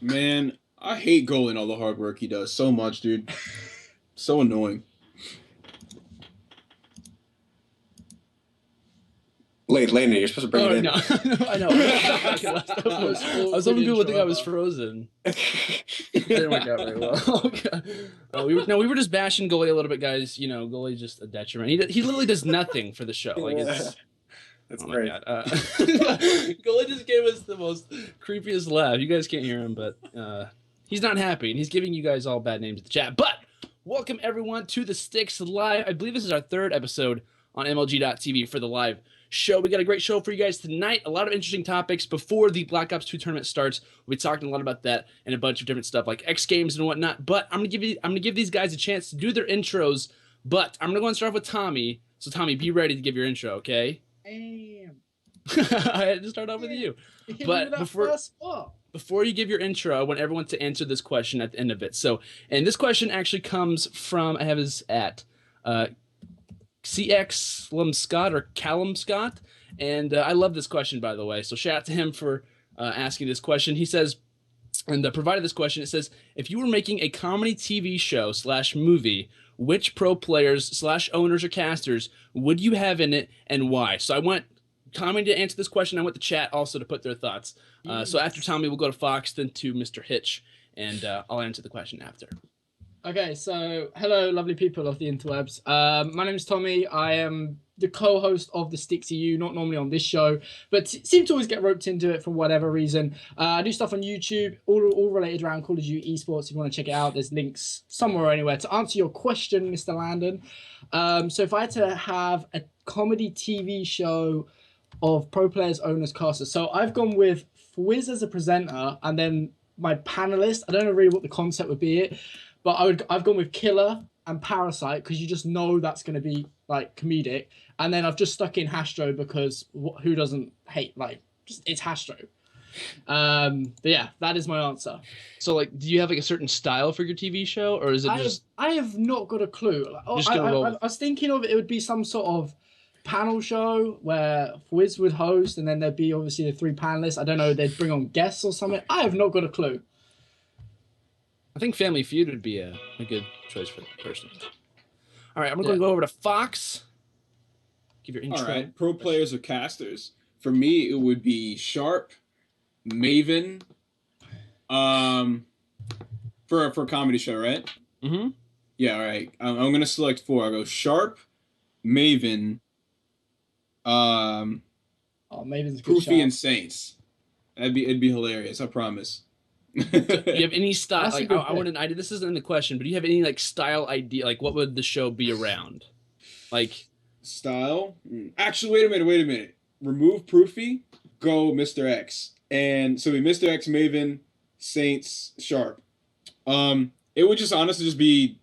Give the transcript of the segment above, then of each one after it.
Man, I hate Goal and all the hard work he does so much, dude. So annoying. Landon, you're supposed to bring Oh it in. no, I know. I was hoping people would think I was frozen. It didn't work out very well. Oh, we were just bashing goalie a little bit, guys. You know, goalie's just a detriment. He literally does nothing for the show. Like it's. That's Oh great. my god. Goalie just gave us the most creepiest laugh. You guys can't hear him, but he's not happy, and he's giving you guys all bad names in the chat. But welcome everyone to the STiKS Live. I believe this is our third episode on MLG.TV for the live show. We got a great show for you guys tonight. A lot of interesting topics before the Black Ops 2 tournament starts. We'll be talking a lot about that and a bunch of different stuff like X Games and whatnot. But I'm gonna give these guys a chance to do their intros. But I'm gonna go and start off with Tommy. So Tommy, be ready to give your intro, okay? Damn. I had to start off with you. But before you give your intro, I want everyone to answer this question at the end of it. So, and this question actually comes from, I have his at CX Scott or Callum Scott. And I love this question, by the way. So shout out to him for asking this question. He says, and provided this question, it says, if you were making a comedy TV show / movie, which pro players / owners or casters would you have in it and why? So I want Tommy to answer this question. I want the chat also to put their thoughts. So after Tommy, we'll go to Fox, then to Mr. Hitch, and I'll answer the question after. Okay, so hello, lovely people of the interwebs. My name is Tommy. I am the co-host of the STiKS EU, not normally on this show, but seem to always get roped into it for whatever reason. I do stuff on YouTube, all related around Call of Duty esports. If you want to check it out, there's links somewhere or anywhere. To answer your question, Mr. Landon, so if I had to have a comedy TV show of pro players, owners, casters, so I've gone with Fwiz as a presenter, and then my panelist. I don't know really what the concept would be, but I've gone with Killer and Parasite because you just know that's going to be like comedic. And then I've just stuck in Hastro because who doesn't hate, like, just it's Hastro. But yeah, that is my answer. So like, do you have like a certain style for your TV show, or is it I have not got a clue. Like, I was thinking of it would be some sort of panel show where Fwiz would host, and then there'd be obviously the three panelists. I don't know, they'd bring on guests or something. I have not got a clue. I think Family Feud would be a good choice for that person. All right, I'm going to go over to Fox. Give your intro. All right, pro players or casters. For me, it would be Sharp, Maven, for a comedy show, right? Mm-hmm. Yeah, all right. I'm going to select 4. I'll go Sharp, Maven, Maven's a good Proofy, shout. and Saints. It'd be hilarious, I promise. Do you have any style? That's a like, good I want an idea. This isn't in the question, but do you have any like style idea? Like, what would the show be around? Like Style? Actually, wait a minute. Remove Proofy, go Mr. X. And so we Mr. X, Maven, Saints, Sharp. It would just honestly just be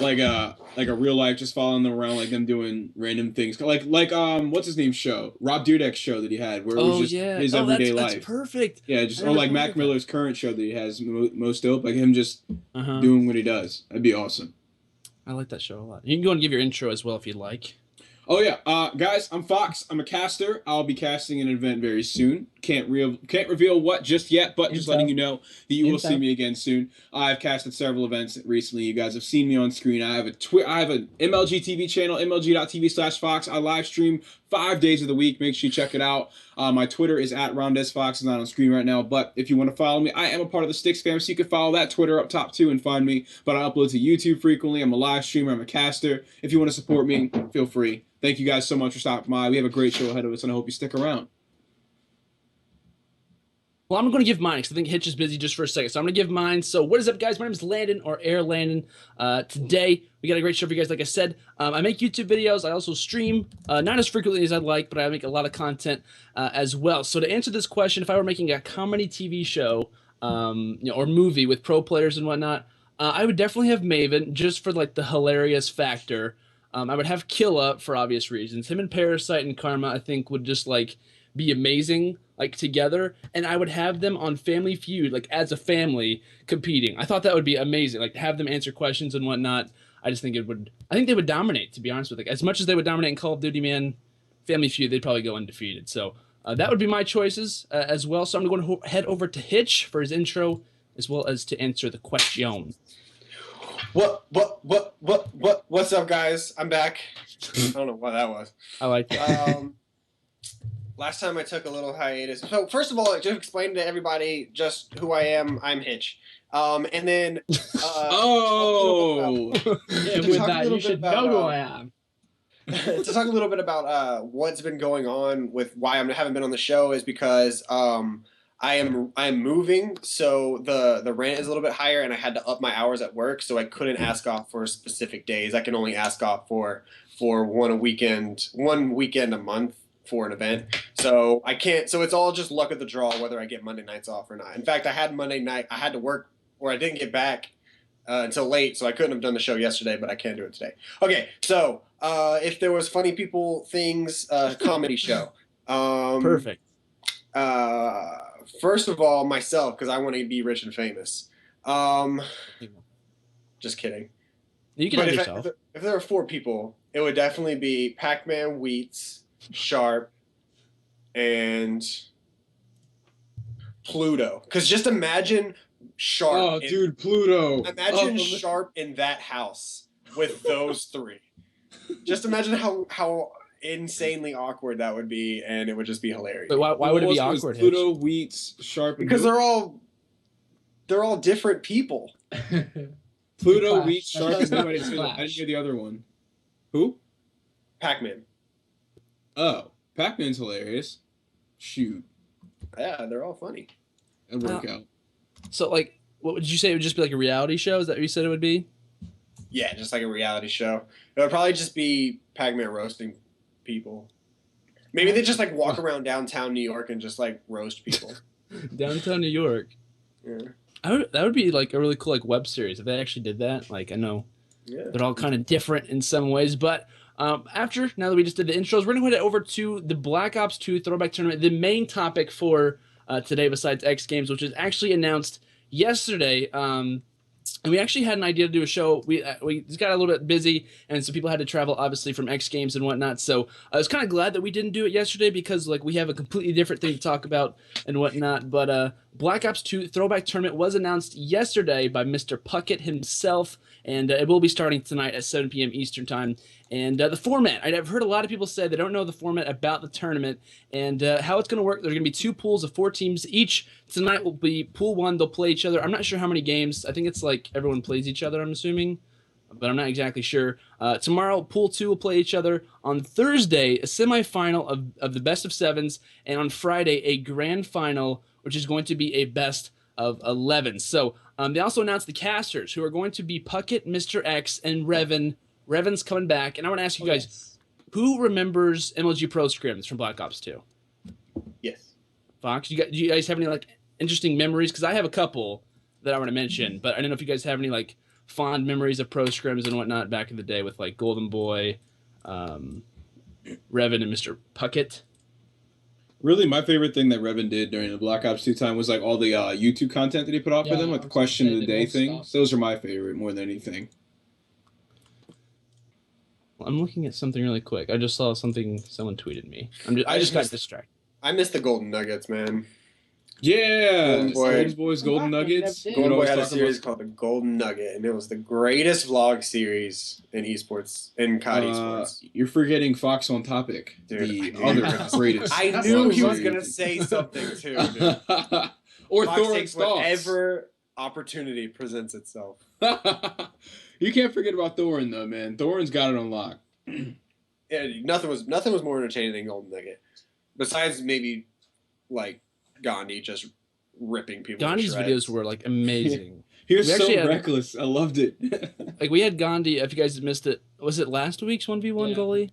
like a real life, just following them around, like them doing random things, like what's his name show, Rob Dyrdek's show that he had, where it was just his everyday life. That's perfect. Yeah, just or like Mac Miller's current show that he has, Most Dope, like him just doing what he does. That'd be awesome. I like that show a lot. You can go and give your intro as well if you'd like. Oh yeah, guys, I'm Fox. I'm a caster. I'll be casting an event very soon. Can't reveal what just yet, but just letting you know that you will see me again soon. I've casted several events recently. You guys have seen me on screen. I have an MLG TV channel, MLG.TV/Fox. I live stream 5 days of the week. Make sure you check it out. My Twitter is at RondezFox. It's not on screen right now, but if you want to follow me, I am a part of the STiKS fam, so you can follow that Twitter up top too and find me. But I upload to YouTube frequently. I'm a live streamer. I'm a caster. If you want to support me, feel free. Thank you guys so much for stopping by. We have a great show ahead of us, and I hope you stick around. Well, I'm going to give mine because I think Hitch is busy just for a second. So I'm going to give mine. So what is up, guys? My name is Landon, or Air Landon. Today, we got a great show for you guys. Like I said, I make YouTube videos. I also stream, not as frequently as I'd like, but I make a lot of content as well. So to answer this question, if I were making a comedy TV show or movie with pro players and whatnot, I would definitely have Maven just for like the hilarious factor. I would have Killa for obvious reasons. Him and Parasite and Karma, I think, would just like be amazing, like together. And I would have them on Family Feud, like as a family competing. I thought that would be amazing, like to have them answer questions and whatnot. I just think I think they would dominate, to be honest with you. As much as they would dominate in Call of Duty, man, Family Feud, they'd probably go undefeated. So that would be my choices as well. So I'm going to head over to Hitch for his intro. as well as to answer the question. What's up, guys? I'm back. I don't know what that was. I like that. Last time I took a little hiatus. So first of all, to explain to everybody just who I am, I'm Hitch. And then Yeah, with that, you should know who I am. To talk a little bit about what's been going on with why I haven't been on the show is because I'm moving, so the rent is a little bit higher, and I had to up my hours at work, so I couldn't ask off for specific days. I can only ask off for one weekend a month for an event. So I can't. So it's all just luck of the draw whether I get Monday nights off or not. In fact, I had Monday night. I had to work, or I didn't get back until late, so I couldn't have done the show yesterday, but I can do it today. Okay, so if there was funny people things comedy show. Perfect. First of all, myself, because I want to be rich and famous. Just kidding. You can have yourself. If there were 4 people, it would definitely be Pac-Man, Wheats, Sharp, and Pluto. Because just imagine Sharp. Oh, dude, Pluto. Imagine Sharp in that house with those 3. Just imagine how insanely awkward that would be, and it would just be hilarious. But why would it be awkward? Pluto, Wheats, Sharp, and because they're all different people. Pluto, Wheats, Sharp, and I didn't hear the other one. Who? Pac-Man. Oh, Pac-Man's hilarious. Shoot. Yeah, they're all funny. That'd work out. So, like, what would you say? It would just be like a reality show? Is that what you said it would be? Yeah, just like a reality show. It would probably just be Pac-Man roasting people. Maybe they just like walk around downtown New York and just like roast people. Downtown New York. Yeah. That would be like a really cool like web series if they actually did that. Like I know they're all kind of different in some ways, but now that we just did the intros, we're gonna head over to the Black Ops 2 Throwback Tournament. The main topic for today, besides X Games, which was actually announced yesterday. And we actually had an idea to do a show. We just got a little bit busy, and so people had to travel, obviously, from X Games and whatnot. So I was kind of glad that we didn't do it yesterday because, like, we have a completely different thing to talk about and whatnot. But Black Ops 2 Throwback Tournament was announced yesterday by Mr. Puckett himself, and it will be starting tonight at 7 p.m. Eastern Time. And the format, I've heard a lot of people say they don't know the format about the tournament and how it's going to work. There's going to be 2 pools of 4 teams each. Tonight will be pool 1. They'll play each other. I'm not sure how many games. I think it's like everyone plays each other, I'm assuming, but I'm not exactly sure. Tomorrow, pool 2 will play each other. On Thursday, a semifinal of the best of 7s, and on Friday, a grand final, which is going to be a best of 11. So they also announced the casters, who are going to be Puckett, Mr. X, and Revan. Revan's coming back, and I want to ask you guys, who remembers MLG Pro scrims from Black Ops 2? Yes. Fox, do you guys have any like interesting memories? Because I have a couple that I want to mention, but I don't know if you guys have any like fond memories of pro scrims and whatnot back in the day with like Golden Boy, Revan, and Mr. Puckett. Really, my favorite thing that Revan did during the Black Ops 2 time was like all the YouTube content that he put out for them, like the question of the day things. Those are my favorite more than anything. I'm looking at something really quick. I just saw something someone tweeted me. I just got distracted. I miss the Golden Nuggets, man. Yeah, Golden Boys, Golden Nuggets. Golden Boy had a series called the Golden Nugget, and it was the greatest vlog series in esports, in COD esports. You're forgetting Fox on Topic, dude, the other greatest. I knew he was gonna say something too, dude. Or Fox Thorin's takes whatever opportunity presents itself. You can't forget about Thorin though, man. Thorin's got it on lock. Yeah, nothing was more entertaining than Golden Nugget, besides maybe like Gandhi just ripping people. Gandhi's videos were like amazing. He was so reckless. I loved it. Like we had Gandhi. If you guys missed it, was it last week's 1v1 goalie?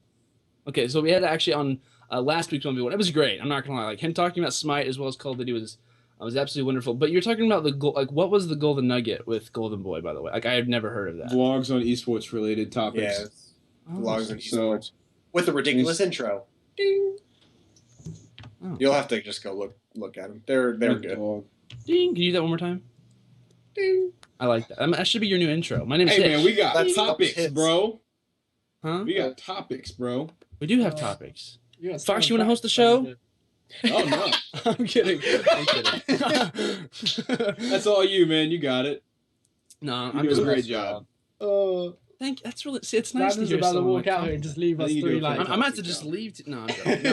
Okay, so we had actually on last week's 1v1. It was great. I'm not gonna lie. Like him talking about Smite as well as Call of Duty was absolutely wonderful. But you're talking about the like what was the Golden Nugget with Golden Boy, by the way? Like I had never heard of that. Vlogs on esports related topics. Yeah, vlogs on esports with a ridiculous intro. Ding. Oh. You'll have to just go look at them. They're good. Ding. Can you do that one more time? Ding. I like that. That should be your new intro. My name is Hey Hitch. man, we got topics, bro. Huh? We got topics, bro. We do have topics. Fox, you want to host the show? Oh no, I'm kidding. I'm kidding. That's all you, man. You got it. No, You I'm do just a great job. That's really. See, it's nice to Brandon's hear about to someone walk out here and just leave I us think you 3 do a like. I'm about to just leave. No, I'm joking.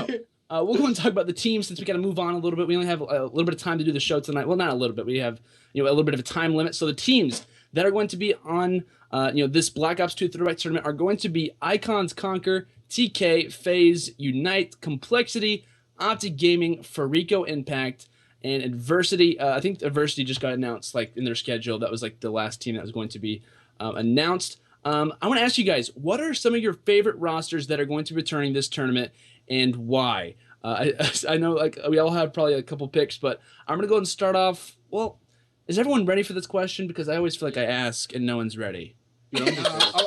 No. We'll go and talk about the team since we got to move on a little bit. We only have a little bit of time to do the show tonight. Well, not a little bit. We have a little bit of a time limit. So the teams that are going to be on this Black Ops 2 Throwback tournament are going to be Icons Conquer, TK, FaZe, Unite, Complexity, Optic Gaming, Farico Impact, and Adversity. I think Adversity just got announced like in their schedule. That was like the last team that was going to be announced. I want to ask you guys, what are some of your favorite rosters that are going to be returning this tournament and why? I know like we all have probably a couple picks, but I'm going to go ahead and start off. Well, is everyone ready for this question? Because I always feel like I ask and no one's ready. You know,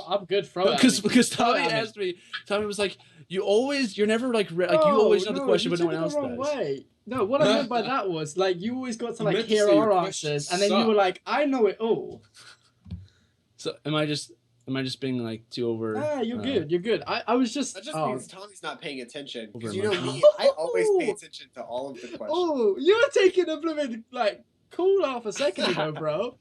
I'm good. Because Tommy asked me. Tommy was like, you're never like you always know the question, but no one else does. Way. No, what I meant by that was like you always got to like meant to hear say your our questions answers, and then you were suck. like, I know it all. So am I just being like too over? You're good. You're good. I was just. That just means Tommy's not paying attention. Because Over you know emotional. me, I always pay attention to all of the questions. Oh, you're taking a blooming like cool off a second ago, bro.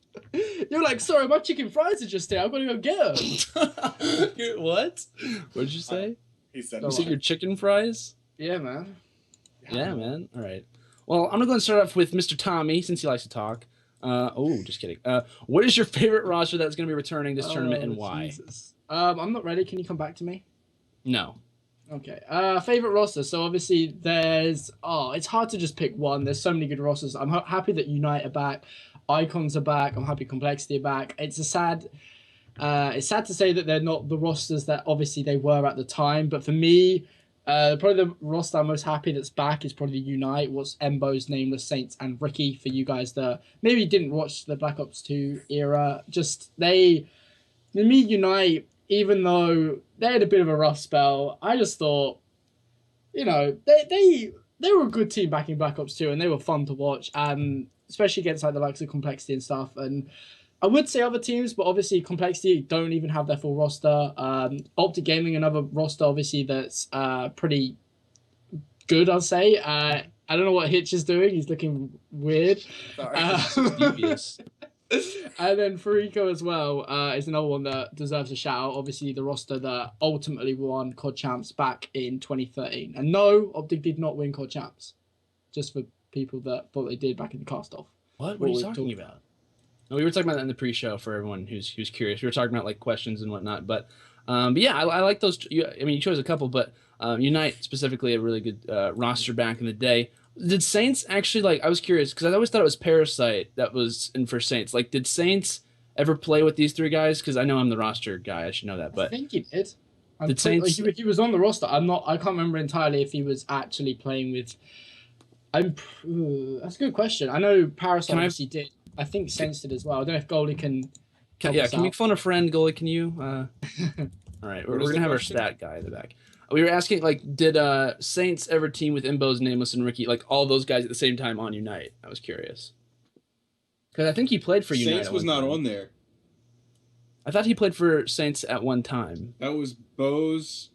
You're like, sorry, my chicken fries are just here. I'm gonna go get them. What? What did you say? He said, You said your chicken fries? Yeah, man. Yeah, man. All right. Well, I'm gonna go and start off with Mr. Tommy since he likes to talk. Just kidding. What is your favorite roster that's gonna be returning this tournament and why? Jesus. I'm not ready. Can you come back to me? No. Okay. Favorite roster. So obviously there's. It's hard to just pick one. There's so many good rosters. I'm happy that Unite are back, Icons are back. I'm happy Complexity are back. It's sad to say that they're not the rosters that obviously they were at the time. But for me, probably the roster I'm most happy that's back is probably Unite. What's Embo's, Nameless, Saints, and Ricky. For you guys that maybe didn't watch the Black Ops 2 era, Unite. Even though they had a bit of a rough spell, I just thought, they were a good team back in Black Ops 2, and they were fun to watch, especially against like the likes of Complexity and stuff. And I would say other teams, but obviously Complexity don't even have their full roster. Optic Gaming, another roster, obviously that's pretty good, I'll say. I don't know what Hitch is doing. He's looking weird. Sorry. Devious. And then Farico as well is another one that deserves a shout out. Obviously, the roster that ultimately won COD Champs back in 2013. And no, Optic did not win COD Champs. Just for people that thought they did back in the cast off. What are you talking about? No, we were talking about that in the pre-show for everyone who's curious. We were talking about like questions and whatnot, but yeah, I like those. You chose a couple, but Unite specifically a really good roster back in the day. Did Saints actually like? I was curious because I always thought it was Parasite that was in for Saints. Like, did Saints ever play with these three guys? Because I know I'm the roster guy. I should know that. But I think he did. Saints? Like, he was on the roster. I can't remember entirely if he was actually playing with. That's a good question. I know Parasite obviously did. I think Saints did as well. I don't know if Goalie can. Can you phone a friend, Goalie? Can you? All right, we're gonna have our stat guy in the back. We were asking, like, did Saints ever team with Imbo's, Nameless, and Ricky, like all those guys at the same time on Unite? I was curious because I think he played for Unite. Saints was not on there. I thought he played for Saints at one time. That was Bose,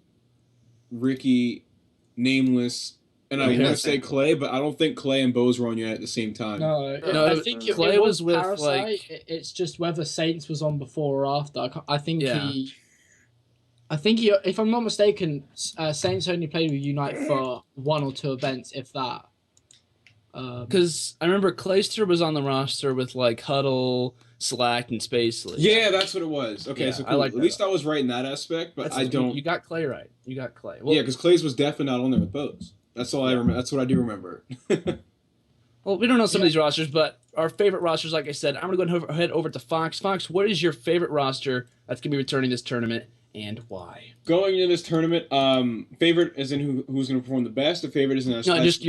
Ricky, Nameless, and I want to say Clay, but I don't think Clay and Bose were on Unite at the same time. No, I think Clay it was with Parasite. like. It's just whether Saints was on before or after. I think Yeah. he, if I'm not mistaken, Saints only played with Unite for one or two events, if that. Because I remember Clayster was on the roster with like Huddle, Slack, and Spacely. Yeah, that's what it was. Okay, Yeah, so I cool. like At least I was right in that aspect, but I don't. You got Clay right. You got Clay. Well, Yeah, because Clay's was definitely not on there with Bose. That's all I remember. That's what I do remember. Well, we don't know some of these rosters, but our favorite rosters, like I said, I'm going to go head over to Fox. Fox, what is your favorite roster that's going to be returning this tournament and why? Going into this tournament, favorite is in who's going to perform the best. The favorite is in No, just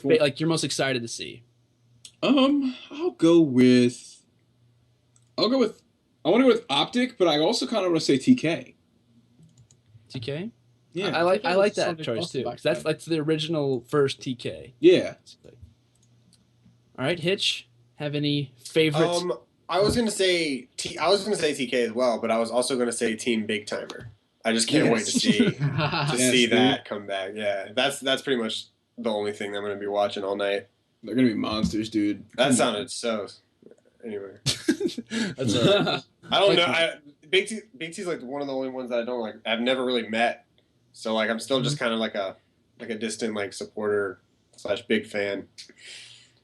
like you're most excited to see. I'll go with. I want to go with Optic, but I also kind of want to say TK. TK? Yeah, I like that solid choice too. roster 'Cause that's the original first TK. Yeah. All right, Hitch. Have any favorites? I was gonna say TK as well, but I was also gonna say Team Big Timer. I just can't wait to see Yes, that come back. Yeah, that's pretty much the only thing I'm gonna be watching all night. They're gonna be monsters, dude. That sounded so. Anyway, That's a I don't know. Big T's like one of the only ones that I don't like. I've never really met, so like I'm still just kind of like a distant like supporter / big fan.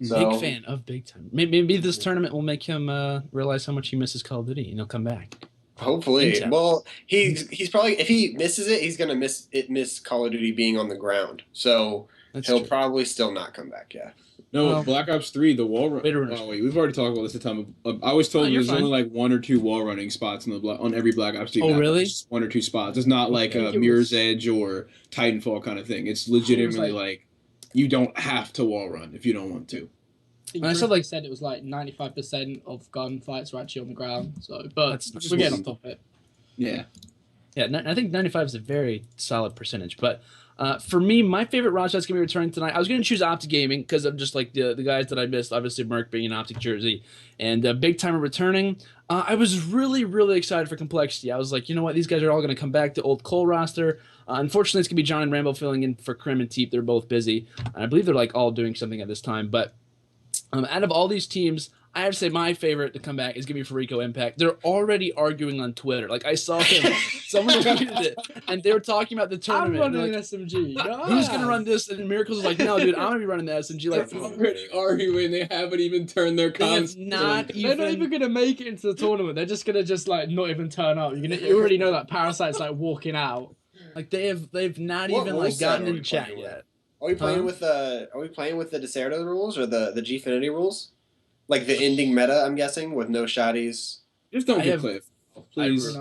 So, big fan of Big Time. Maybe this tournament will make him realize how much he misses Call of Duty, and he'll come back. Hopefully. Well, he's probably, if he misses it, he's gonna miss Call of Duty being on the ground. So he'll probably still not come back. Yeah. No, Black Ops 3, the wall run. Oh wait, we've already talked about this a ton. I was told there's only like 1 or 2 wall running spots on every Black Ops 3. Oh really? Just 1 or 2 spots. It's not like a Mirror's Edge or Titanfall kind of thing. It's legitimately like you don't have to wall run if you don't want to. I said it was like 95% of gunfights were actually on the ground. So, but we're getting on topic. Yeah. Yeah, I think 95 is a very solid percentage. But for me, my favorite roster that's going to be returning tonight, I was going to choose Optic Gaming because of just like the guys that I missed. Obviously, Merc being an Optic jersey. And Big Timer returning. I was really, really excited for Complexity. I was like, you know what? These guys are all going to come back to old Cole roster. Unfortunately, it's going to be John and Rambo filling in for Krim and Teep. They're both busy. And I believe they're like all doing something at this time. But out of all these teams, I have to say my favorite to come back is going to be Farico Impact. They're already arguing on Twitter. Like, I saw him. Someone tweeted it, and they were talking about the tournament. I'm running an SMG. Who's going to run this? And Miracles was like, no, dude, I'm going to be running the SMG. Like, they're already arguing. They haven't even turned their cons. They're not even going to make it into the tournament. They're just going to like not even turn up. You already know that Parasite's like walking out. Like they've not even like gotten in chat yet. Are we playing with the Deserto rules or the Gfinity rules? Like the ending meta, I'm guessing, with no shotties. Just don't get Cliff. Please.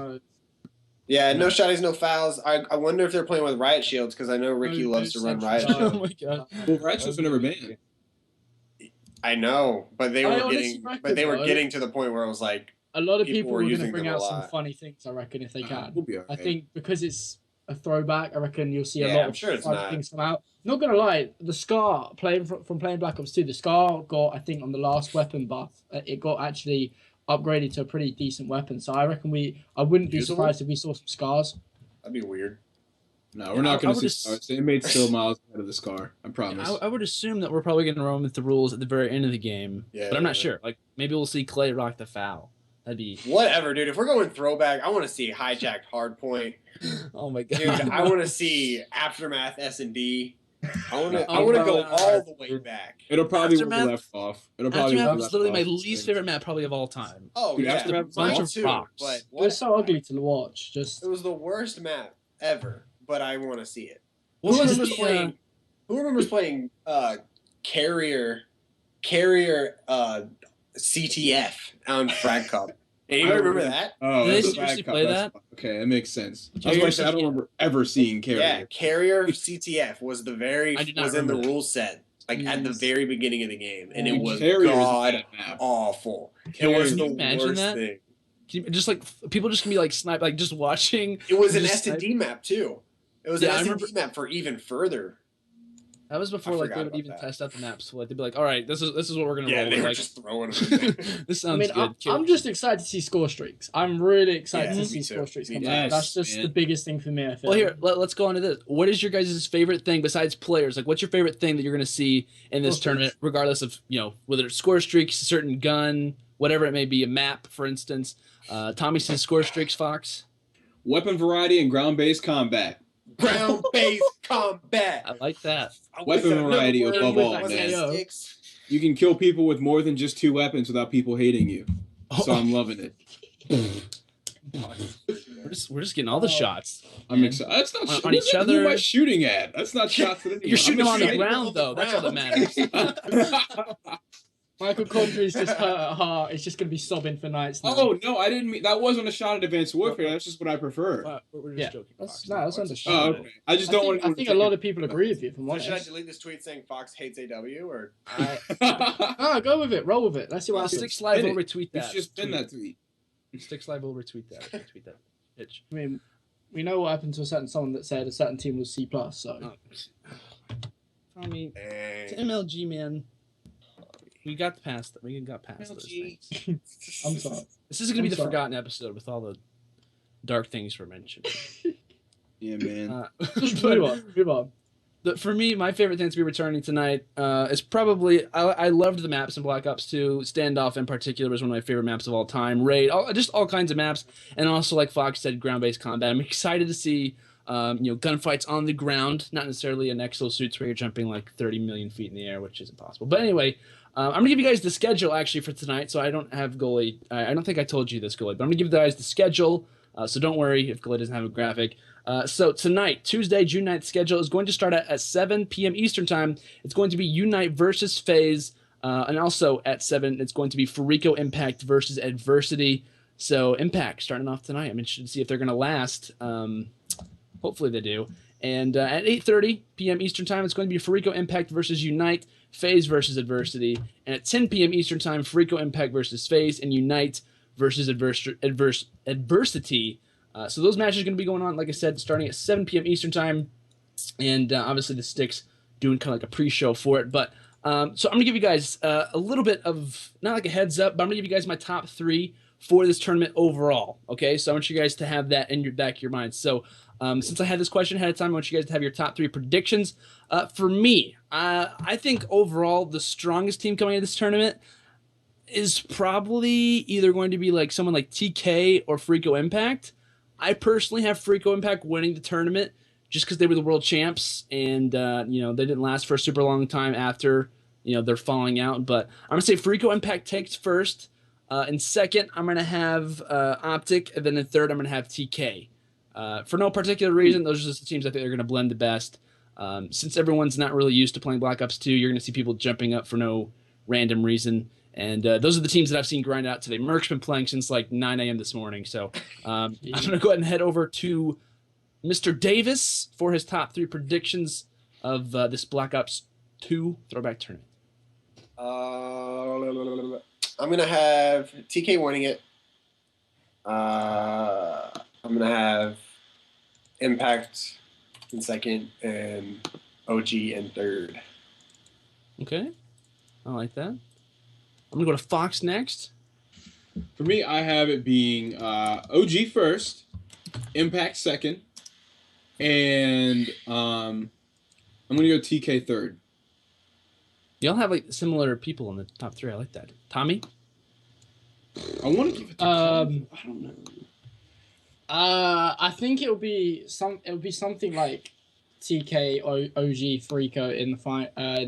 Yeah, no shotties, no fouls. I wonder if they're playing with Riot Shields because I know Ricky loves to run Riot Shields. Oh my god. Well, Riot Shields were never banned. I know, but they were getting to the point where it was like a lot of people were going to bring out some funny things. I reckon if they can. We'll be all right. I think because it's a throwback, I reckon you'll see a lot of things come out. Not gonna lie, the Scar playing from playing Black Ops 2, the Scar got, I think, on the last weapon buff, it got actually upgraded to a pretty decent weapon. So I reckon I wouldn't be surprised if we saw some Scars. That'd be weird. No, we're not gonna see Scars. They made still miles ahead of the Scar. I promise. I would assume that we're probably gonna run with the rules at the very end of the game. Yeah, but I'm not sure. Like maybe we'll see Clay rock the foul. That'd be whatever, dude. If we're going throwback, I want to see hijacked hardpoint. Oh my god, dude! I want to see aftermath S&D. I want to go all the way back. It'll probably be left off. Aftermath is literally my least favorite map probably of all time. Oh dude, yeah, Aftermath a bunch of rocks. But it was so ugly to watch. Just it was the worst map ever. But I want to see it. Who remembers playing Carrier CTF on Frag Cup? Anybody remember that? Oh, did they seriously play that? Okay, that makes sense. I don't remember ever seeing Carrier. Yeah, Carrier CTF was in the rule set, like at the very beginning of the game, and it was god awful. It was the worst thing. Just like people just gonna be like snipe, like just watching. It was an S&D map too. It was an S&D map for even further. That was before like they would even test out the maps. So, like they'd be like, "All right, this is what we're gonna roll." Yeah, they were like, just throwing them. This sounds good. I'm just excited to see score streaks. I'm really excited to see score streaks come back. That's just the biggest thing for me. I feel. Well, here let's go on to this. What is your guys' favorite thing besides players? Like, what's your favorite thing that you're gonna see in this tournament, regardless of whether it's score streaks, a certain gun, whatever it may be, a map, for instance. Tommy says score streaks. Fox. Weapon variety and ground-based combat. Ground-based combat. I like that. Weapon variety above all, man. You can kill people with more than just 2 weapons without people hating you. So I'm loving it. We're just getting all the shots. I'm excited. That's not on each other. Who am I shooting at? That's not shots at anyone. You're shooting them on the ground, though. That's all that matters. Michael Condry's just hurt at heart. It's just going to be sobbing for nights now. Oh, no, I didn't mean... That wasn't a shot at Advanced Warfare. That's just what I prefer. We're just joking. That's understandable. Oh, okay. I just don't want to... I think a lot of people agree with you. Should I delete this tweet saying Fox hates AW, or... Go with it. Roll with it. Let's see what happens. STiKS Live will retweet that. It's just been that tweet. STiKS Live will retweet that. Retweet that. Pitch. I mean, we know what happened to someone that said a certain team was C+, so... I mean, it's MLG, man. We got past that. We got past those things. I'm sorry. This is going to be the forgotten episode with all the dark things we're mentioning. Yeah, man. Move on. For me, my favorite thing to be returning tonight is probably I loved the maps in Black Ops 2. Standoff in particular was one of my favorite maps of all time. Raid, just all kinds of maps, and also like Fox said, ground-based combat. I'm excited to see gunfights on the ground, not necessarily in exosuits where you're jumping like 30 million feet in the air, which is impossible. But anyway, I'm gonna give you guys the schedule actually for tonight. So I don't have goalie. I don't think I told you this, goalie, but I'm gonna give you guys the schedule. So don't worry if goalie doesn't have a graphic. So tonight, Tuesday, June 9th, schedule is going to start at 7 p.m. Eastern Time. It's going to be Unite versus FaZe. And also at 7, it's going to be Farico Impact versus Adversity. So Impact starting off tonight. I'm interested to see if they're going to last. Hopefully they do. And at 8:30 p.m. Eastern Time, it's going to be Farico Impact versus Unite, FaZe versus Adversity. And at 10 p.m. Eastern Time, Farico Impact versus FaZe, and Unite versus Adversity. So those matches are going to be going on, like I said, starting at 7 p.m. Eastern Time. And obviously the STiKS doing kind of like a pre-show for it. But so I'm going to give you guys a little bit of, not like a heads up, but I'm going to give you guys my top 3 for this tournament overall. Okay, so I want you guys to have that in your back of your minds. So since I had this question ahead of time, I want you guys to have your top 3 predictions. For me, I think overall the strongest team coming into this tournament is probably either going to be like someone like TK or Farico Impact. I personally have Farico Impact winning the tournament just because they were the world champs and they didn't last for a super long time after they're falling out. But I'm gonna say Farico Impact takes first. In second, I'm gonna have Optic, and then in third, I'm gonna have TK. For no particular reason, those are just the teams I think are gonna blend the best. Since everyone's not really used to playing Black Ops 2, you're gonna see people jumping up for no random reason. And those are the teams that I've seen grind out today. Merc's been playing since like 9 a.m. this morning. So I'm going to go ahead and head over to Mr. Davis for his top 3 predictions of this Black Ops 2 Throwback tournament. I'm going to have TK winning it. I'm going to have Impact in second and OG in third. Okay. I like that. I'm going to go to Fox next. For me, I have it being OG first, Impact second, and I'm going to go TK third. Y'all have like similar people in the top 3. I like that. Tommy? I want to give it to Tommy. I don't know. I think it'll be something like TK, OG, Farico in the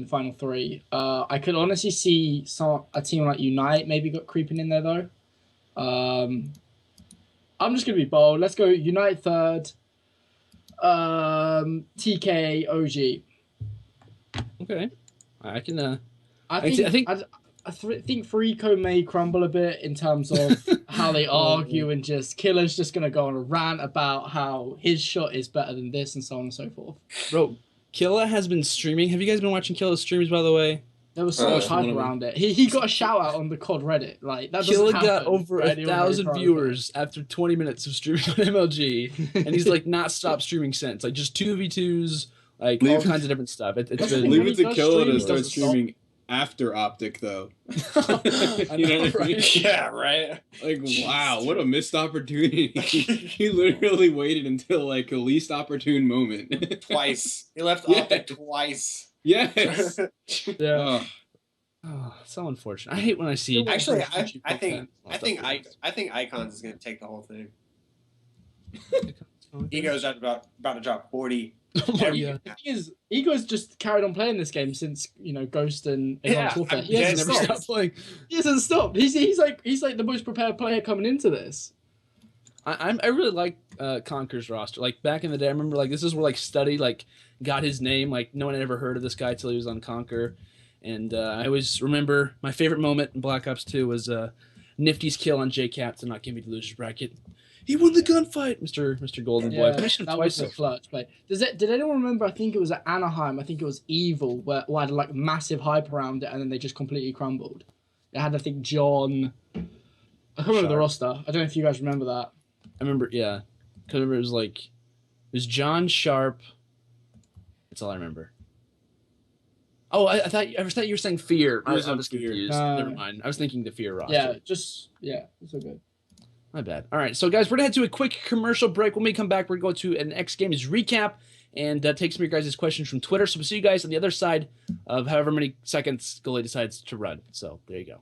final 3. I could honestly see a team like Unite maybe got creeping in there though. I'm just gonna be bold. Let's go Unite third. TK, OG. Okay, I can. I think Farico may crumble a bit in terms of how they argue and just Killer's just gonna go on a rant about how his shot is better than this and so on and so forth. Bro, Killa has been streaming. Have you guys been watching Killa's streams, by the way? There was so much hype around it. He got a shout out on the COD Reddit. Like that Killa got over 1,000 viewers after 20 minutes of streaming on MLG, and he's like not stopped streaming since. Like just 2v2s, like all kinds of different stuff. It's been leave it to Killa to start streaming after Optic, though. You know what I mean? Yeah, right. Like, wow, what a missed opportunity. He literally waited until like a least opportune moment. Twice. He left Optic twice. Yes. Yeah. Oh, so unfortunate. I hate when I see. Actually, I think Icons is gonna take the whole thing. Ego's about to drop 40. Yeah. The thing is, Ego's just carried on playing this game since Ghost and Advanced Warfare. He hasn't never stopped playing. He hasn't stopped. He's like the most prepared player coming into this. I really like Conker's roster. Like back in the day, I remember like this is where like Study like got his name. Like no one had ever heard of this guy till he was on Conker. And I always remember my favorite moment in Black Ops 2 was Nifty's kill on J-Cap to not give me the loser's bracket. He won the gunfight, Mr. Golden Boy. Yeah, that was a clutch play. Did anyone remember? I think it was at Anaheim. I think it was Evil, where had like massive hype around it, and then they just completely crumbled. It had, I think, John. I can't remember the roster. I don't know if you guys remember that. I remember, yeah. Because it was John Sharp. That's all I remember. Oh, I thought you were saying Fear. I was confused. Never mind. I was thinking the Fear roster. Yeah, it's so good. My bad. All right, so guys, we're gonna head to a quick commercial break. When we come back, we're going to an X Games recap and that takes me to your guys' questions from Twitter. So we'll see you guys on the other side of however many seconds Goalie decides to run. So there you go.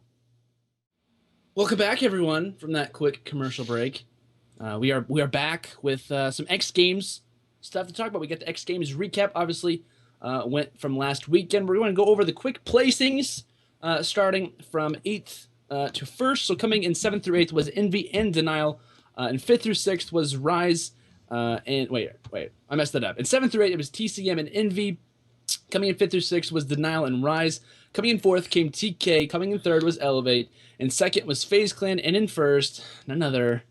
Welcome back, everyone, from that quick commercial break. We are back with some X Games stuff to talk about. We got the X Games recap, obviously, went from last weekend. We're going to go over the quick placings, starting from 8th to 1st. So coming in 7th through 8th was Envy and Denial, and 5th through 6th was Rise. And wait, I messed that up. In 7th through 8th, it was TCM and Envy. Coming in 5th through 6th was Denial and Rise. Coming in 4th came TK. Coming in 3rd was Elevate. In 2nd was FaZe Clan. And in 1st, none other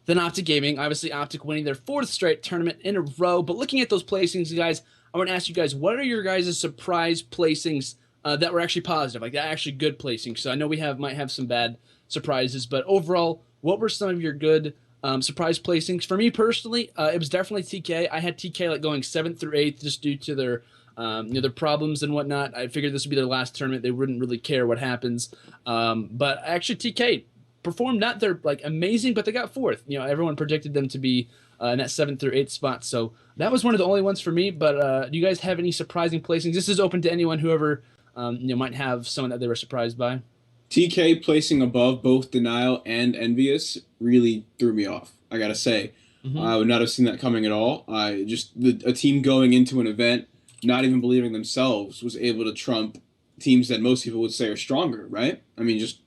than Optic Gaming. Obviously, Optic winning their 4th straight tournament in a row. But looking at those placings, guys, I want to ask you guys, what are your guys' surprise placings that were actually positive? Like, actually good placings. So I know we might have some bad surprises. But overall, what were some of your good surprise placings? For me personally, it was definitely TK. I had TK like going 7th through 8th just due to their their problems and whatnot. I figured this would be their last tournament. They wouldn't really care what happens. But actually, TK performed not their like amazing, but they got 4th. Everyone predicted them to be in that 7th through 8th spot. So that was one of the only ones for me. But do you guys have any surprising placings? This is open to anyone, whoever might have someone that they were surprised by. TK placing above both Denial and Envious really threw me off, I gotta say. I would not have seen that coming at all. A team going into an event, not even believing themselves, was able to trump teams that most people would say are stronger, right? I mean, just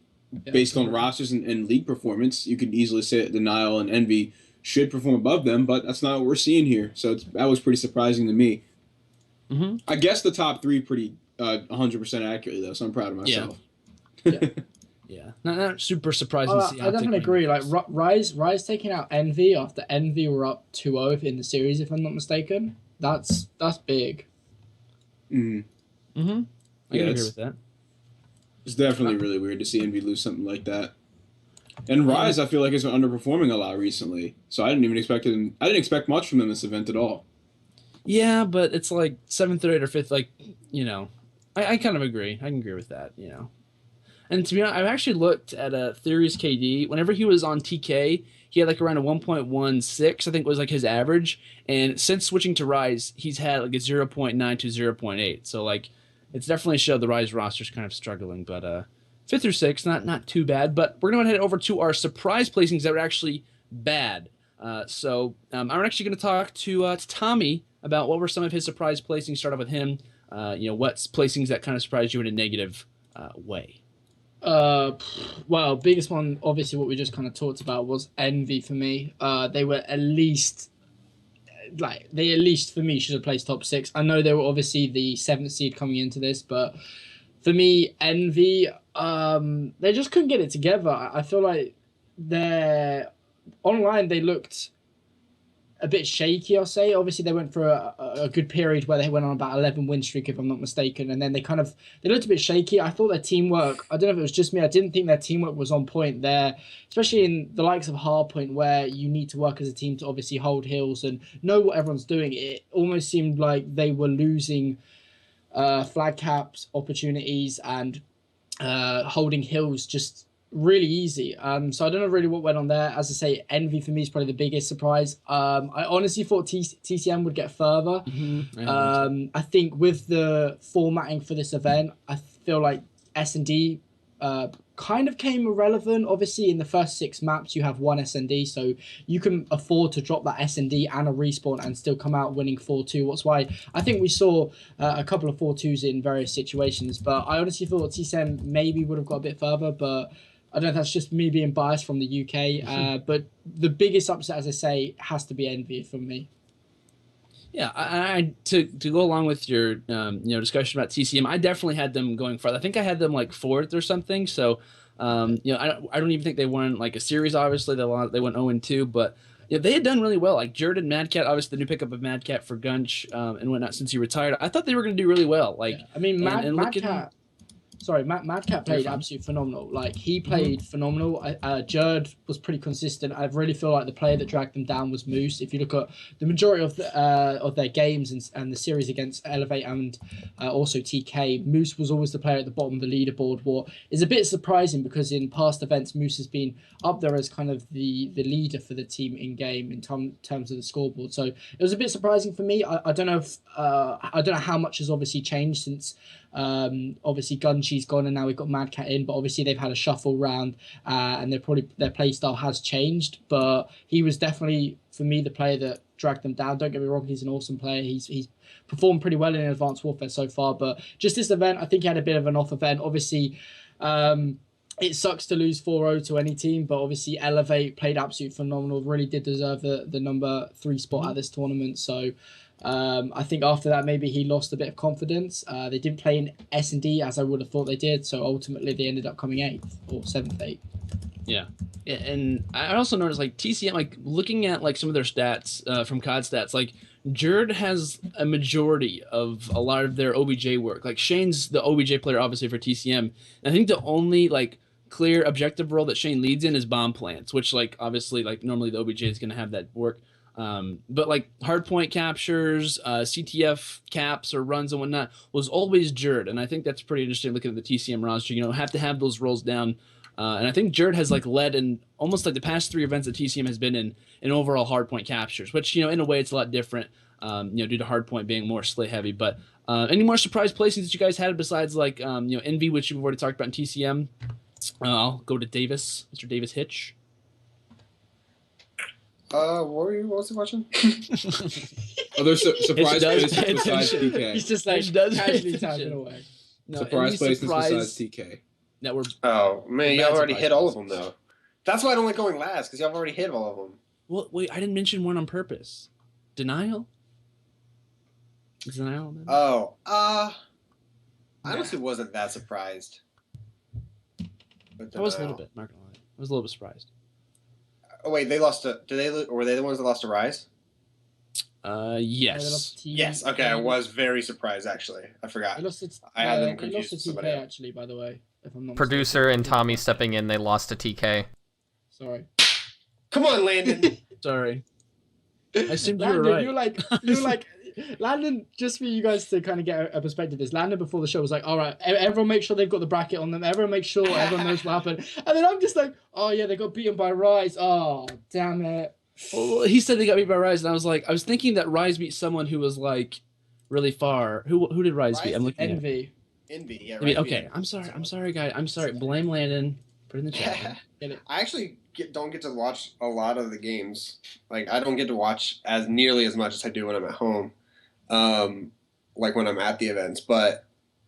based on rosters and league performance, you could easily say that Denial and Envy should perform above them, but that's not what we're seeing here. So that was pretty surprising to me. I guess the top 3 pretty 100% accurately, though, so I'm proud of myself. Yeah. Not super surprising to see. I definitely agree. Like Rise taking out Envy after Envy were up 2-0 in the series, if I'm not mistaken. That's big. I can agree with that. It's definitely really weird to see Envy lose something like that. And Rise, I feel like, has been underperforming a lot recently. So I didn't expect much from them this event at all. Yeah, but it's like 7th or 8th or 5th, like, I kind of agree. I can agree with that, And to be honest, I've actually looked at Theory's KD. Whenever he was on TK, he had like around a 1.16, I think was like his average. And since switching to Rise, he's had like a 0.9 to 0.8. So like, it's definitely showed the Rise roster's kind of struggling. But 5th through 6th, not too bad. But we're going to head over to our surprise placings that were actually bad. So I'm actually going to talk to Tommy about what were some of his surprise placings. Start off with him. What's placings that kind of surprised you in a negative way? Well, biggest one, obviously, what we just kind of talked about was Envy for me. They were at least for me should have placed top 6. I know they were obviously the 7th seed coming into this, but for me, Envy, they just couldn't get it together. I feel like online they looked a bit shaky, I'll say. Obviously, they went for a good period where they went on about 11 win streak, if I'm not mistaken, and then they looked a bit shaky. I thought their teamwork, I don't know if it was just me, I didn't think their teamwork was on point there, especially in the likes of Hardpoint, where you need to work as a team to obviously hold hills and know what everyone's doing. It almost seemed like they were losing flag caps, opportunities, and holding hills just really easy. So I don't know really what went on there. As I say, Envy for me is probably the biggest surprise. I honestly thought TCM would get further. I think with the formatting for this event, I feel like S&D kind of came irrelevant. Obviously, in the first 6 maps, you have 1 S&D, so you can afford to drop that S&D and a respawn and still come out winning 4-2. That's why I think we saw a couple of 4-2s in various situations. But I honestly thought TCM maybe would have got a bit further, but I don't know if that's just me being biased from the UK, but the biggest upset, as I say, has to be Envy for me. Yeah, I to go along with your discussion about TCM, I definitely had them going farther. I think I had them like 4th or something. So I don't even think they won like a series. Obviously, they went 0-2, but they had done really well. Like Jordan Madcat, obviously the new pickup of Madcat for Gunch and whatnot since he retired. I thought they were going to do really well. Like I mean, Madcat. Sorry, Mad Cat played absolutely phenomenal. Like, he played phenomenal. Jerd was pretty consistent. I really feel like the player that dragged them down was Moose. If you look at the majority of their games and the series against Elevate and also TK, Moose was always the player at the bottom of the leaderboard. What is a bit surprising because in past events, Moose has been up there as kind of the leader for the team in game in terms of the scoreboard. So it was a bit surprising for me. I don't know if I don't know how much has obviously changed since obviously Gunchi's gone and now we've got Mad Cat in, but obviously they've had a shuffle round and their play style has changed, but he was definitely for me the player that dragged them down. Don't get me wrong, he's an awesome player. He's performed pretty well in Advanced Warfare so far, but just this event, I think he had a bit of an off event. Obviously, it sucks to lose 4-0 to any team, but obviously Elevate played absolutely phenomenal, really did deserve the number 3 spot at this tournament. So I think after that, maybe he lost a bit of confidence. They didn't play in S&D as I would have thought they did. So ultimately they ended up coming 8th or 7th, 8th. Yeah. And I also noticed like TCM, like looking at like some of their stats from COD stats, like Jerd has a majority of a lot of their OBJ work. Like Shane's the OBJ player, obviously for TCM. And I think the only like clear objective role that Shane leads in is bomb plants, which like obviously like normally the OBJ is going to have that work. But like hardpoint captures, CTF caps or runs and whatnot was always Jerd. And I think that's pretty interesting looking at the TCM roster. You know, have to have those roles down. And I think Jerd has like led in almost like the past 3 events that TCM has been in overall hardpoint captures, which, you know, in a way it's a lot different, you know, due to hardpoint being more slay heavy. But any more surprise placings that you guys had besides like, you know, Envy, which you've already talked about in TCM? I'll go to Davis, Mr. Davis Hitch. What was the question? Other surprise places besides TK. He's just like casually typing away. No, surprise places besides TK. That were man, y'all already hit all of them though. That's why I don't like going last, because y'all have already hit all of them. Well, wait, I didn't mention one on purpose. Denial? Is Denial? I honestly wasn't that surprised. I was a little bit, not gonna lie. I was a little bit surprised. Oh wait, they lost to. Were they the ones that lost to Rise? Yes. Yes. Okay, I was very surprised actually. I forgot. I had them confused. They lost to TK actually, by the way. If I'm not Producer mistaken. and Tommy stepping in, they lost to TK. Sorry. Come on, Landon. Sorry. I assumed you Landon, were right. You're like Landon, just for you guys to kind of get a perspective of this, Landon before the show was like, all right, everyone make sure they've got the bracket on them. Everyone make sure everyone knows what happened. And then I'm just like, oh yeah, they got beaten by Rise. Oh, damn it. Well, he said they got beat by Rise, and I was like, I was thinking that Rise beat someone who was like really far. Who did Rise beat? I'm looking Envy. Envy, yeah. I mean, okay, I'm sorry, guys. I'm sorry. Blame Landon. Put it in the chat. Get it. I actually don't get to watch a lot of the games. Like, I don't get to watch as nearly as much as I do when I'm at home. Like when I'm at the events. But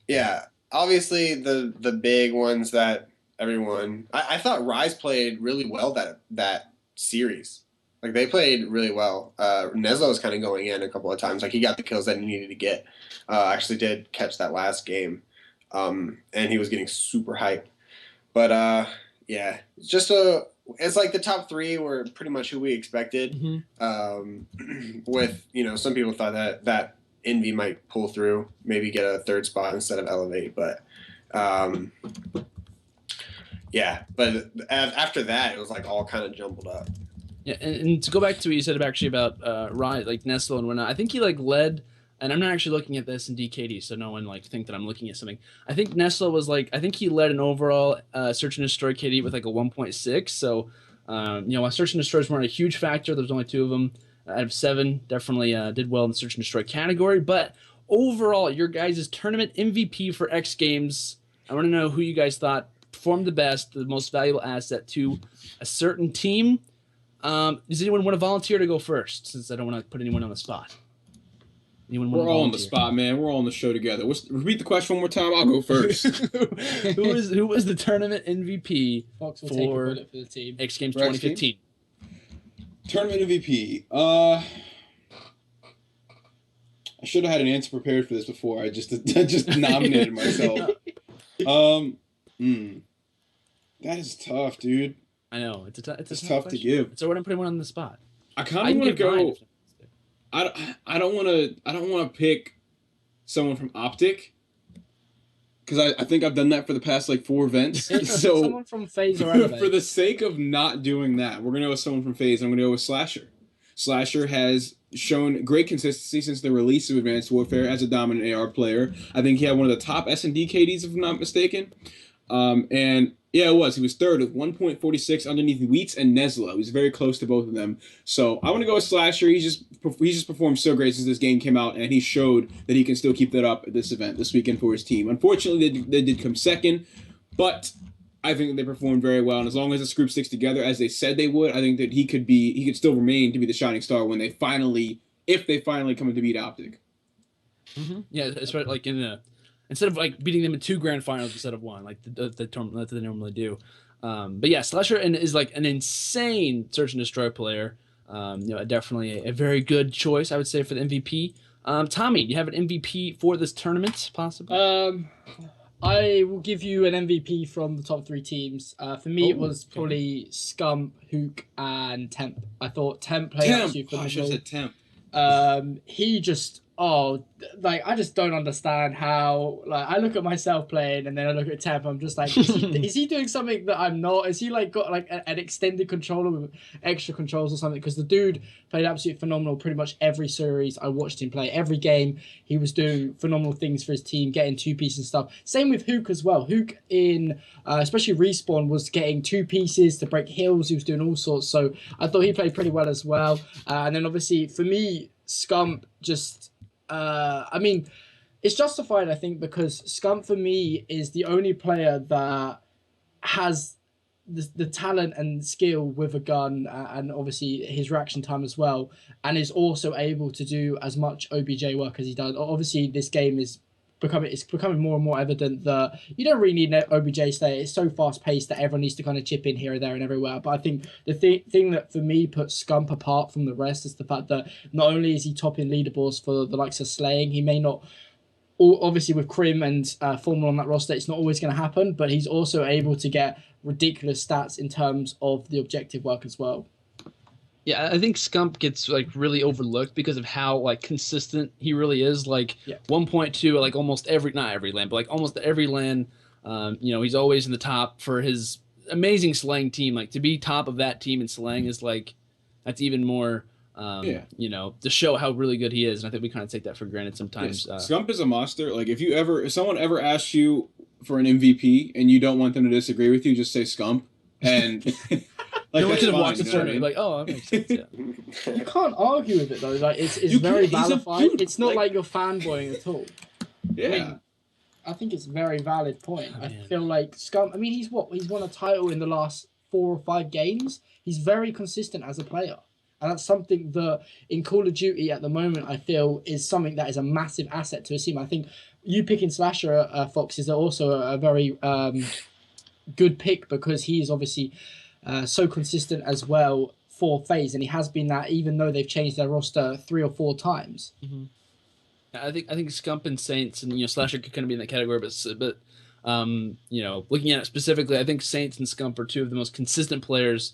yeah, obviously the big ones that everyone I thought Rise played really well that series. Like they played really well. Neslo was kind of going in a couple of times. Like he got the kills that he needed to get. Actually did catch that last game. And he was getting super hyped. But yeah, it's like the top 3 were pretty much who we expected. Mm-hmm. With, you know, some people thought that Envy might pull through, maybe get a 3rd spot instead of Elevate. But yeah, but after that, it was like all kind of jumbled up. Yeah, and to go back to what you said about Rise, like Nestle and whatnot, I think he like led. And I'm not actually looking at this in DKD, so no one like think that I'm looking at something. I think Nestle was like, I think he led an overall search and destroy KD with like a 1.6. So, you know, search and destroys weren't a huge factor. There's only 2 of them out of 7. Definitely did well in the search and destroy category. But overall, your guys' tournament MVP for X Games. I want to know who you guys thought performed the best, the most valuable asset to a certain team. Does anyone want to volunteer to go first? Since I don't want to put anyone on the spot. We're all on the spot, man. We're all on the show together. Repeat the question one more time. I'll go first. who was the tournament MVP Fox will take a bullet for the team. X Games 2015? Tournament MVP. I should have had an answer prepared for this before. I just nominated myself. That is tough, dude. I know it's tough to give. So we're gonna put one on the spot. I kind of want to go. I don't want to pick someone from Optic, because I think I've done that for the past like 4 events. So Someone from FaZe or Elevate. for the sake of not doing that, we're gonna go with someone from FaZe. I'm gonna go with Slasher. Slasher has shown great consistency since the release of Advanced Warfare as a dominant AR player. I think he had one of the top S&D KDs, if I'm not mistaken. And yeah, it was. He was third with 1.46 underneath Wheats and Nesla. He was very close to both of them. So I want to go with Slasher. He's just performed so great since this game came out, and he showed that he can still keep that up at this event this weekend for his team. Unfortunately, they did come second, but I think they performed very well. And as long as this group sticks together as they said they would, I think that he could still remain to be the shining star when if they finally come to beat Optic. Mm-hmm. Yeah, especially like instead of like beating them in 2 grand finals instead of 1, like the tournament that they normally do. But yeah, Slasher is like an insane search and destroy player. Definitely a very good choice, I would say, for the MVP. Tommy, do you have an MVP for this tournament, possibly? I will give you an MVP from the top 3 teams. For me, it was probably Scum, Hook, and Temp. I thought Temp played actually phenomenal. I should have said Temp. He just I just don't understand how, like, I look at myself playing and then I look at Temp, I'm just like, is he doing something that I'm not? Is he like got like an extended controller with extra controls or something? Because the dude played absolutely phenomenal pretty much every series I watched him play. Every game he was doing phenomenal things for his team, getting 2-piece and stuff. Same with Hook as well. Hook in especially Respawn was getting 2 pieces to break hills. He was doing all sorts. So I thought he played pretty well as well. And then obviously for me, Scump just it's justified, I think, because Scump for me is the only player that has the talent and skill with a gun, and obviously his reaction time as well, and is also able to do as much OBJ work as he does. Obviously, this game is becoming more and more evident that you don't really need an OBJ stay. It's so fast paced that everyone needs to kind of chip in here, there, and everywhere. But I think the thing that for me puts Scump apart from the rest is the fact that not only is he topping leaderboards for the likes of Slaying, he may not. Obviously, with Crim and Formula on that roster, it's not always going to happen, but he's also able to get ridiculous stats in terms of the objective work as well. Yeah, I think Scump gets like really overlooked because of how like consistent he really is. Like 1.2, like almost not every LAN, but like almost every LAN. He's always in the top for his amazing Slang team. Like to be top of that team in Slang is like that's even more. To show how really good he is, and I think we kind of take that for granted sometimes. Yes. Scump is a monster. Like if someone ever asks you for an MVP and you don't want them to disagree with you, just say Scump and. No one could have watched the tournament like, oh, that makes sense, yeah. You can't argue with it, though. Like, it's very validified. It's not like you're fanboying at all. Yeah. I think it's a very valid point. I feel like Scump, he's won a title in the last 4 or 5 games. He's very consistent as a player. And that's something that in Call of Duty at the moment, I feel is something that is a massive asset to a team. I think you picking Slasher, Fox, is also a very good pick because he is obviously... so consistent as well for FaZe, and he has been that even though they've changed their roster 3 or 4 times. Mm-hmm. I think Scump and Saints and Slasher could kind of be in that category, but looking at it specifically, I think Saints and Scump are 2 of the most consistent players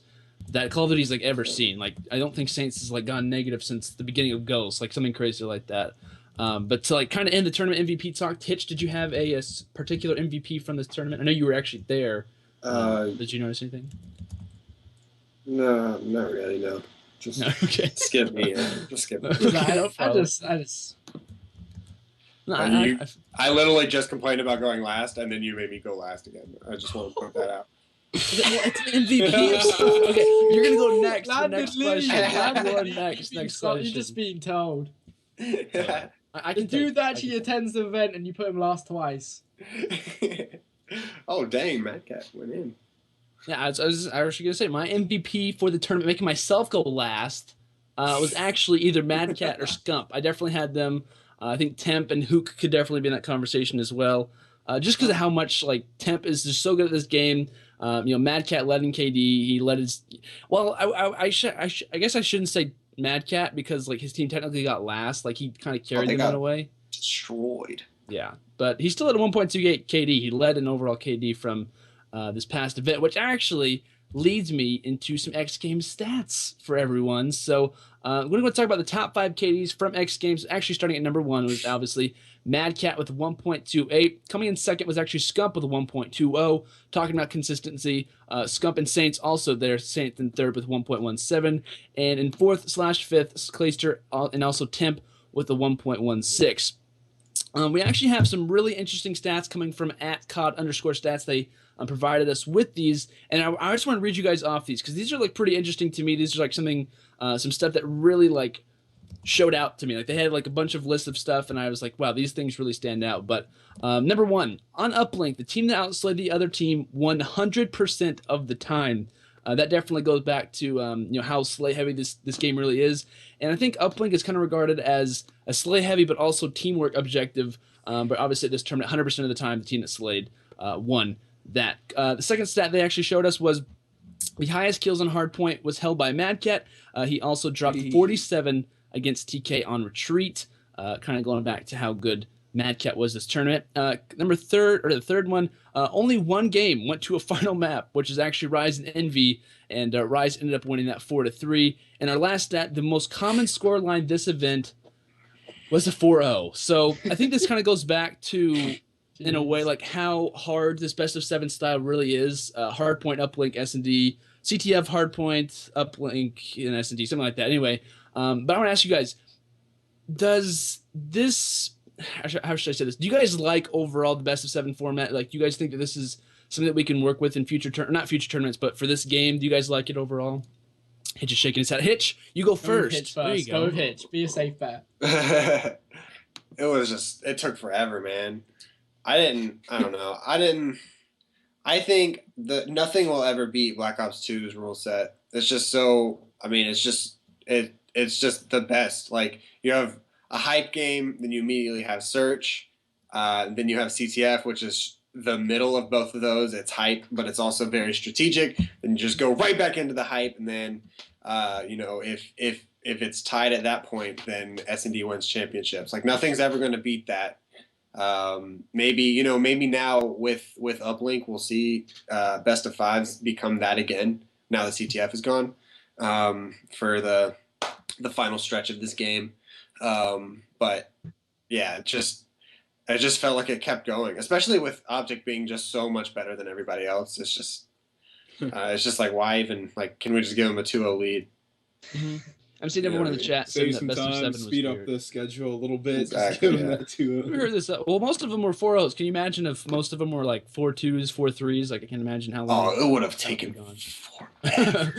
that Call of Duty's like ever seen. Like I don't think Saints has like gone negative since the beginning of Ghosts, like something crazy like that. But to like kind of end the tournament MVP talk, Hitch, did you have a particular MVP from this tournament? I know you were actually there. Did you notice anything? No, not really. No, just okay. Skip me. Just skip me. I just. No, I literally just complained about going last, and then you made me go last again. I just want to point that out. It's an MVP. Okay, you're gonna go next. The next question. Next question. You're just being told. I can the dude that actually attends the event, and you put him last twice. Oh dang, Mad Cat went in. Yeah, I was actually going to say, my MVP for the tournament, making myself go last, was actually either Mad Cat or Scump. I definitely had them. I think Temp and Hook could definitely be in that conversation as well. Just because of how much, like, Temp is just so good at this game. Mad Cat led in KD. He led his... Well, I guess I shouldn't say Mad Cat because, like, his team technically got last. Like, he kind of carried them in a way. Destroyed. Yeah, but he still had a 1.28 KD. He led an overall KD from... this past event, which actually leads me into some X Games stats for everyone. So we're going to talk about the top 5 KDs from X Games. Actually, starting at number 1 was obviously Mad Cat with 1.28. Coming in second was actually Scump with a 1.20. Talking about consistency, Scump and Saints also there. Saints in third with 1.17. And in fourth / fifth, Clayster and also Temp with a 1.16. We actually have some really interesting stats coming from @COD_stats. They provided us with these, and I just want to read you guys off these because these are like pretty interesting to me. These are like something, some stuff that really like showed out to me. Like they had like a bunch of lists of stuff, and I was like, wow, these things really stand out. But number 1 on Uplink, the team that outslayed the other team 100% of the time. That definitely goes back to you know, how slay heavy this game really is, and I think Uplink is kind of regarded as a slay heavy but also teamwork objective. But obviously at this tournament, 100% of the time the team that slayed won that. The second stat they actually showed us was the highest kills on hardpoint was held by Mad Cat. He also dropped 47 against TK on retreat. Kind of going back to how good Mad Cat was this tournament. The third one, only one game went to a final map, which is actually Rise and Envy, and Rise ended up winning that 4-3. And our last stat, the most common score line this event was a 4-0. So I think this kind of goes back to, in a way, like how hard this best of 7 style really is. Hardpoint, uplink, S&D, CTF, hardpoint, uplink, and S&D, something like that. Anyway, but I want to ask you guys, does this, how should I say this? Do you guys like overall the best of 7 format? Like, do you guys think that this is something that we can work with in not future tournaments, but for this game? Do you guys like it overall? Hitch is shaking his head. Hitch, you go first. Hitch first. There you go. Go Hitch. Be a safe bet. It took forever, man. I don't know. I think that nothing will ever beat Black Ops 2's rule set. It's just so, I mean, it's just the best. Like, you have a hype game, then you immediately have search, then you have CTF, which is the middle of both of those. It's hype, but it's also very strategic. Then you just go right back into the hype, and then you know, if it's tied at that point, then S&D wins championships. Like, nothing's ever going to beat that. Maybe now with Uplink, we'll see best of 5s become that again. Now the CTF is gone for the final stretch of this game. But yeah, it just felt like it kept going, especially with Object being just so much better than everybody else. It's just like, why even, like, can we just give him a 2-0 lead? Mm-hmm. I'm seeing everyone in the chat saying save that some best time, of 7 speed was up the schedule a little bit. Exactly, Just give him that 2-0. We heard this. Well, most of them were 4-0s. Can you imagine if most of them were like 4-2s, 4-3s? Like, I can't imagine how long. Oh, it would have taken forever.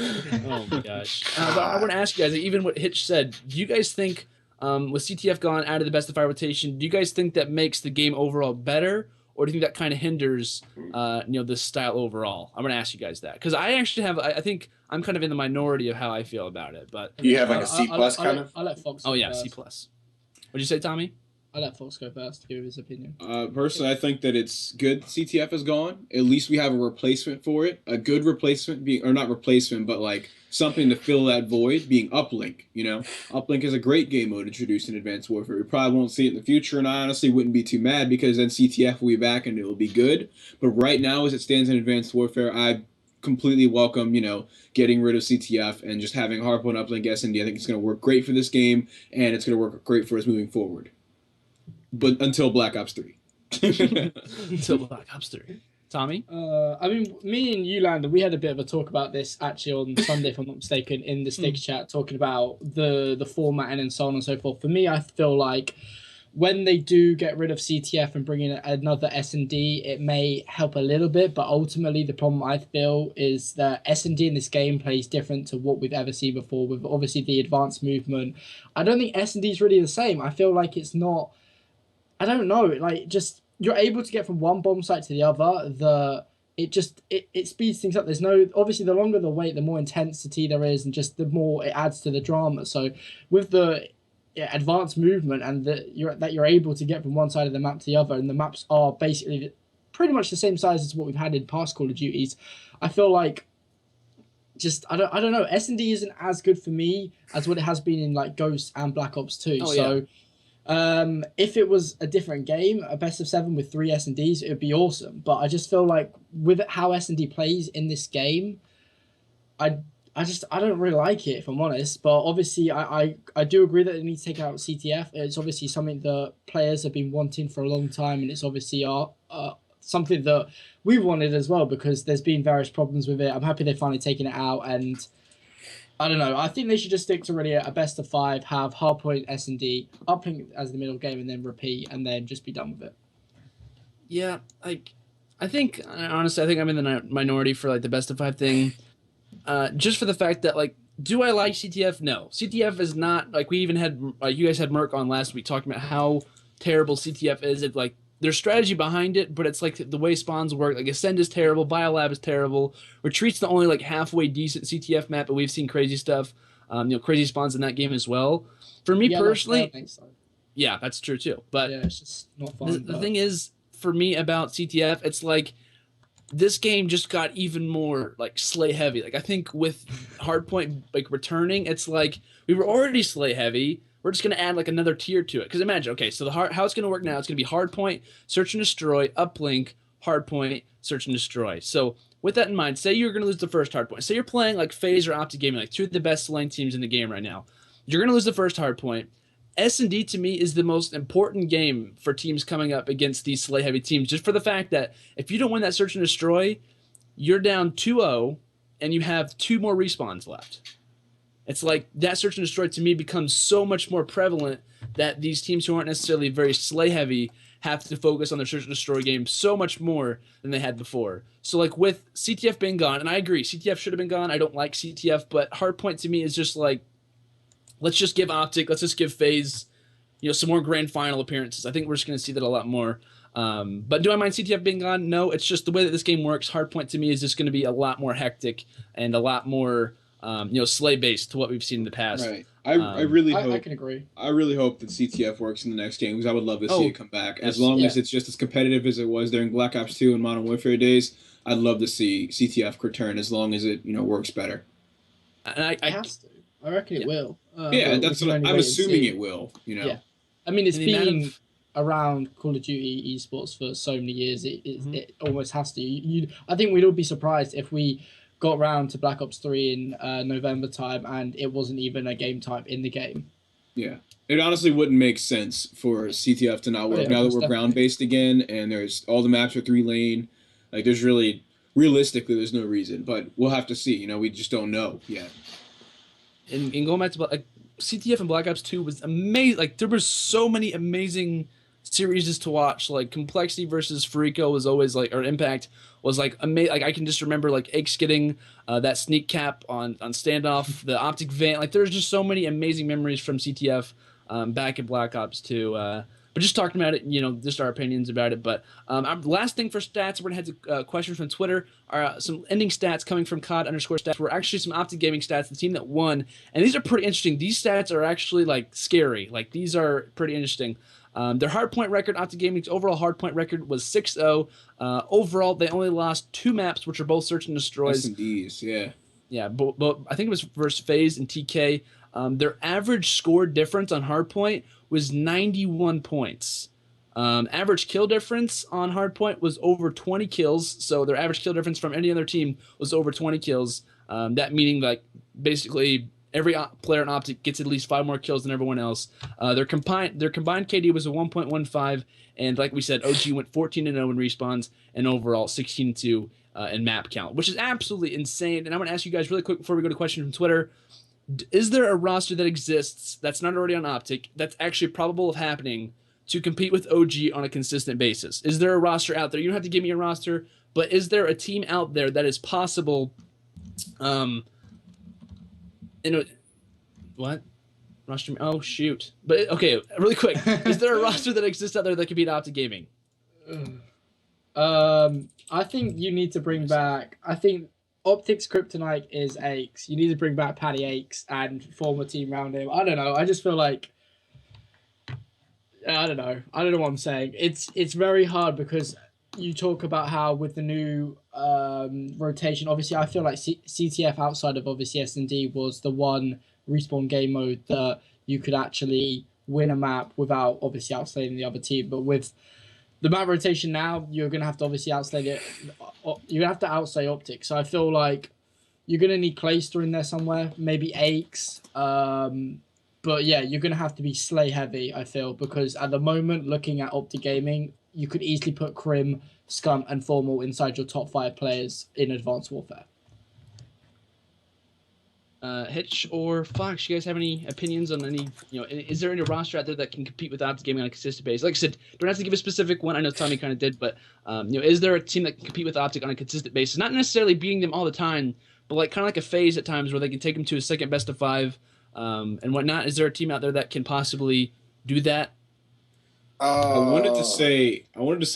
Oh my gosh. But I want to ask you guys, like, even what Hitch said, do you guys think, with CTF gone out of the best of 5 rotation, do you guys think that makes the game overall better? Or do you think that kind of hinders, this style overall? I'm going to ask you guys that. Because I actually I think I'm kind of in the minority of how I feel about it. But You have like a C+ kind of? I'll let Fox Oh, go yeah, first. C+. What'd you say, Tommy? I'll let Fox go first to give his opinion. Personally, I think that it's good CTF is gone. At least we have a replacement for it. A good replacement, or not replacement, but like something to fill that void, being Uplink. You know, Uplink is a great game mode introduced in Advanced Warfare. We probably won't see it in the future, and I honestly wouldn't be too mad because then CTF will be back and it will be good. But right now, as it stands in Advanced Warfare, I completely welcome, getting rid of CTF and just having Harpo and Uplink S&D. I think it's going to work great for this game, and it's going to work great for us moving forward. But until Black Ops 3. Until Black Ops 3. Tommy? I mean, me and you, Landon, we had a bit of a talk about this actually on Sunday, if I'm not mistaken, in the STiKS chat, talking about the format and so on and so forth. For me, I feel like when they do get rid of CTF and bring in another S&D, it may help a little bit, but ultimately the problem I feel is that S&D in this game plays different to what we've ever seen before, with obviously the advanced movement. I don't think S&D is really the same. I feel like it's not, I don't know, like, just you're able to get from one bomb site to the other. It speeds things up. There's no, obviously the longer the wait, the more intensity there is, and just the more it adds to the drama. So with the advanced movement and that you're able to get from one side of the map to the other, and the maps are basically pretty much the same size as what we've had in past Call of Duties, I feel like just I don't know, S&D isn't as good for me as what it has been in like Ghost and Black Ops 2. If it was a different game, a best of 7 with 3 S&Ds, it would be awesome. But I just feel like with how S&D plays in this game, I don't really like it, if I'm honest. But obviously, I do agree that they need to take out CTF. It's obviously something that players have been wanting for a long time, and it's obviously something that we've wanted as well, because there's been various problems with it. I'm happy they're finally taking it out, and I don't know. I think they should just stick to really a best of 5, have hardpoint S&D, uplink as the middle game, and then repeat, and then just be done with it. Yeah, like I think honestly, I think I'm in the minority for like the best of 5 thing. Just for the fact that, like, do I like CTF? No. CTF is not, like, we even had, you guys had Merc on last week talking about how terrible CTF is. It, like, there's strategy behind it, but it's, like, the way spawns work. Like, Ascend is terrible, Biolab is terrible. Retreat's the only, like, halfway decent CTF map, but we've seen crazy stuff, crazy spawns in that game as well. For me personally, yeah, that's true, too. But yeah, it's just not fun. The thing is, for me about CTF, it's, like, this game just got even more like slay heavy. Like I think with Hardpoint like returning, it's like we were already slay heavy. We're just gonna add like another tier to it. Because imagine, okay, so how it's gonna work now? It's gonna be Hardpoint, Search and Destroy, Uplink, Hardpoint, Search and Destroy. So with that in mind, say you're gonna lose the first Hardpoint. Say you're playing like FaZe or Optic Gaming, like 2 of the best slaying teams in the game right now. You're gonna lose the first Hardpoint. S&D to me is the most important game for teams coming up against these slay heavy teams, just for the fact that if you don't win that Search and Destroy, you're down 2-0 and you have 2 more respawns left. It's like that Search and Destroy to me becomes so much more prevalent that these teams who aren't necessarily very slay heavy have to focus on their Search and Destroy game so much more than they had before. So like with CTF being gone, and I agree, CTF should have been gone. I don't like CTF, but Hardpoint to me is just like, let's just give Optic, let's just give FaZe, some more grand final appearances. I think we're just going to see that a lot more. But do I mind CTF being gone? No, it's just the way that this game works. Hardpoint to me is just going to be a lot more hectic and a lot more, slay based to what we've seen in the past. Right. I really hope. I can agree. I really hope that CTF works in the next game because I would love to see it come back. As long as it's just as competitive as it was during Black Ops 2 and Modern Warfare days, I'd love to see CTF return as long as it works better. And it has to. I reckon it will. That's what I'm assuming it will. Yeah. I mean, it's been around Call of Duty esports for so many years. It almost has to. I think we'd all be surprised if we got round to Black Ops 3 in November time and it wasn't even a game type in the game. Yeah. It honestly wouldn't make sense for CTF to not work now that we're ground-based again and there's all the maps are 3-lane. Like, there's really, realistically, there's no reason. But we'll have to see. We just don't know yet. And going back to like CTF and Black Ops 2 was amazing. Like there were so many amazing series to watch. Like Complexity versus Farico was always like, or Impact was like amazing. Like I can just remember like Aches getting that sneak cap on Standoff, the Optic Van. Like there's just so many amazing memories from CTF back in Black Ops 2. But just talking about it, just our opinions about it. But last thing for stats, we're going to head to questions from Twitter. Some ending stats coming from COD_stats were actually some Optic Gaming stats, the team that won. And these are pretty interesting. These stats are actually, like, scary. Like, these are pretty interesting. Their hardpoint record, Optic Gaming's overall hardpoint record was 6-0. Overall, they only lost 2 maps, which are both Search and Destroys. S&Ds, yeah. Yeah, but I think it was versus FaZe and TK. Their average score difference on hardpoint was 91 points. Average kill difference on hardpoint was over 20 kills. So their average kill difference from any other team was over 20 kills. That meaning like basically every player in Optic gets at least 5 more kills than everyone else. Their combined KD was a 1.15, and like we said, OG went 14-0 in respawns and overall 16-2 in map count, which is absolutely insane. And I'm gonna ask you guys really quick before we go to question from Twitter. Is there a roster that exists that's not already on Optic that's actually probable of happening to compete with OG on a consistent basis? Is there a roster out there? You don't have to give me a roster, but is there a team out there that is possible? What? Roster? Oh shoot! But okay, really quick. Is there a roster that exists out there that could beat Optic Gaming? I think you need to bring back. I think Optic's kryptonite is Aches. You need to bring back Paddy Aches and form a team around him. I don't know. I just feel like I don't know what I'm saying. It's very hard because you talk about how with the new rotation, obviously I feel like CTF outside of obviously S&D was the one respawn game mode that you could actually win a map without obviously outslaying the other team. But with the map rotation now, you're going to have to obviously outslay it. You're going to have to outslay Optic. So I feel like You're gonna need Clayster in there somewhere, maybe STiKS. But yeah, you're gonna have to be Slay heavy, I feel, because at the moment, looking at Opti Gaming, you could easily put Crim, Scum, and Formal inside your top 5 players in Advanced Warfare. Hitch or Fox, you guys have any opinions on any, is there any roster out there that can compete with Opti Gaming on a consistent basis? Like I said, don't have to give a specific one. I know Tommy kind of did, but, is there a team that can compete with Optic on a consistent basis? Not necessarily beating them all the time, but like kind of like a phase at times where they can take them to a second best of 5 and whatnot. Is there a team out there that can possibly do that? I wanted to say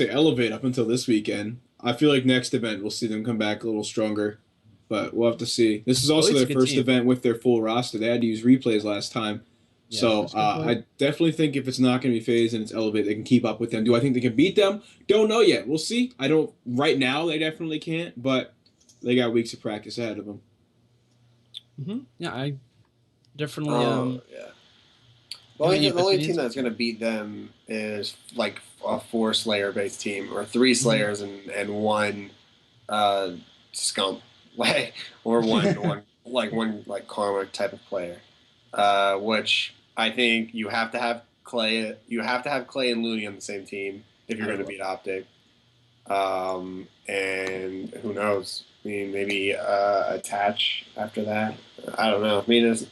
Elevate up until this weekend. I feel like next event we'll see them come back a little stronger. But we'll have to see. This is also their first event with their full roster. They had to use replays last time. Yeah, so I definitely think if it's not going to be FaZe and it's Elevate, they can keep up with them. Do I think they can beat them? Don't know yet. We'll see. I don't. Right now, they definitely can't. But they got weeks of practice ahead of them. Yeah, I definitely. Yeah. The only team that's going to beat them is like a 4 Slayer based team or 3 Slayers and 1 Scum. Or one Karma type of player, which I think you have to have Clay. You have to have Clay and Looney on the same team if you're going to beat Optic. And who knows? I mean, maybe Attach after that. I don't know. I mean, it's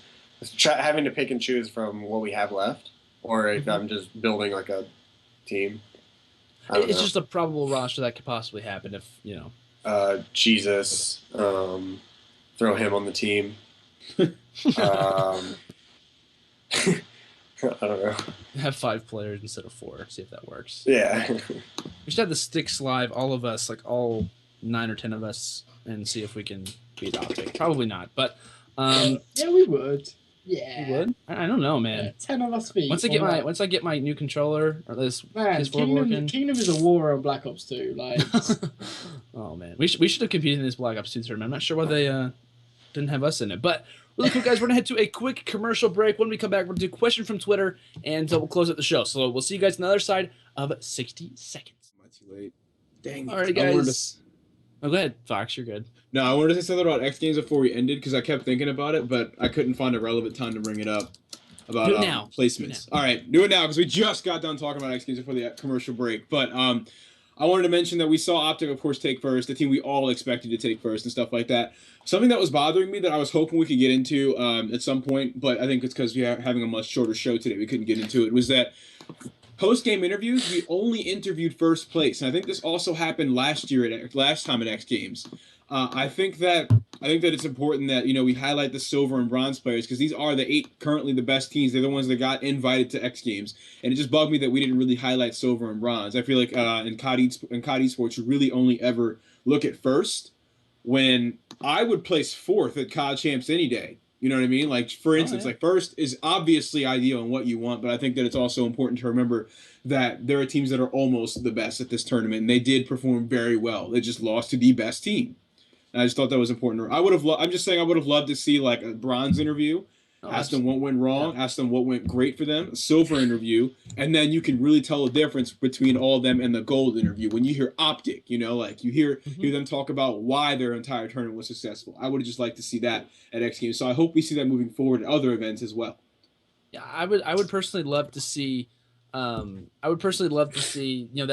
having to pick and choose from what we have left, or if I'm just building like a team. It's just a probable roster that could possibly happen if Jesus, throw him on the team. I don't know. Have 5 players instead of 4. See if that works. Yeah. We should have the STiKS live, all of us, like all 9 or 10 of us, and see if we can beat Optic. Probably not, but yeah, we would. Yeah, you would. I don't know, man. Yeah, 10 of us beat. Once I get my new controller or this Kingdom is a war on Black Ops 2. Like, oh man, we should have competed in this Black Ops 2 tournament. I'm not sure why they didn't have us in it, but really quick, guys, we're gonna head to a quick commercial break. When we come back, we're gonna do a question from Twitter, and we'll close out the show. So we'll see you guys on the other side of 60 seconds. Am I too late? Dang. All right, guys. Oh, go ahead, Fox. You're good. No, I wanted to say something about X Games before we ended because I kept thinking about it, but I couldn't find a relevant time to bring it up. About do it now. Placements. All right, do it now because we just got done talking about X Games before the commercial break. But I wanted to mention that we saw Optic, of course, take first, the team we all expected to take first and stuff like that. Something that was bothering me that I was hoping we could get into at some point, but I think it's because we are having a much shorter show today. We couldn't get into it. Was that post-game interviews, we only interviewed first place. And I think this also happened last time at X Games. I think that it's important that we highlight the silver and bronze players because these are the 8 currently the best teams. They're the ones that got invited to X Games, and it just bugged me that we didn't really highlight silver and bronze. I feel like in COD Sports, you really only ever look at first. When I would place 4th at COD Champs any day. You know what I mean? Like, for instance, like first is obviously ideal and what you want, but I think that it's also important to remember that there are teams that are almost the best at this tournament, and they did perform very well. They just lost to the best team. And I just thought that was important. I'm just saying I would have loved to see like a bronze interview, ask them what went wrong, ask them what went great for them, a silver interview, and then you can really tell the difference between all of them and the gold interview. When you hear Optic, like you hear them talk about why their entire tournament was successful. I would have just liked to see that at X Games. So I hope we see that moving forward at other events as well. Yeah, I would personally love to see the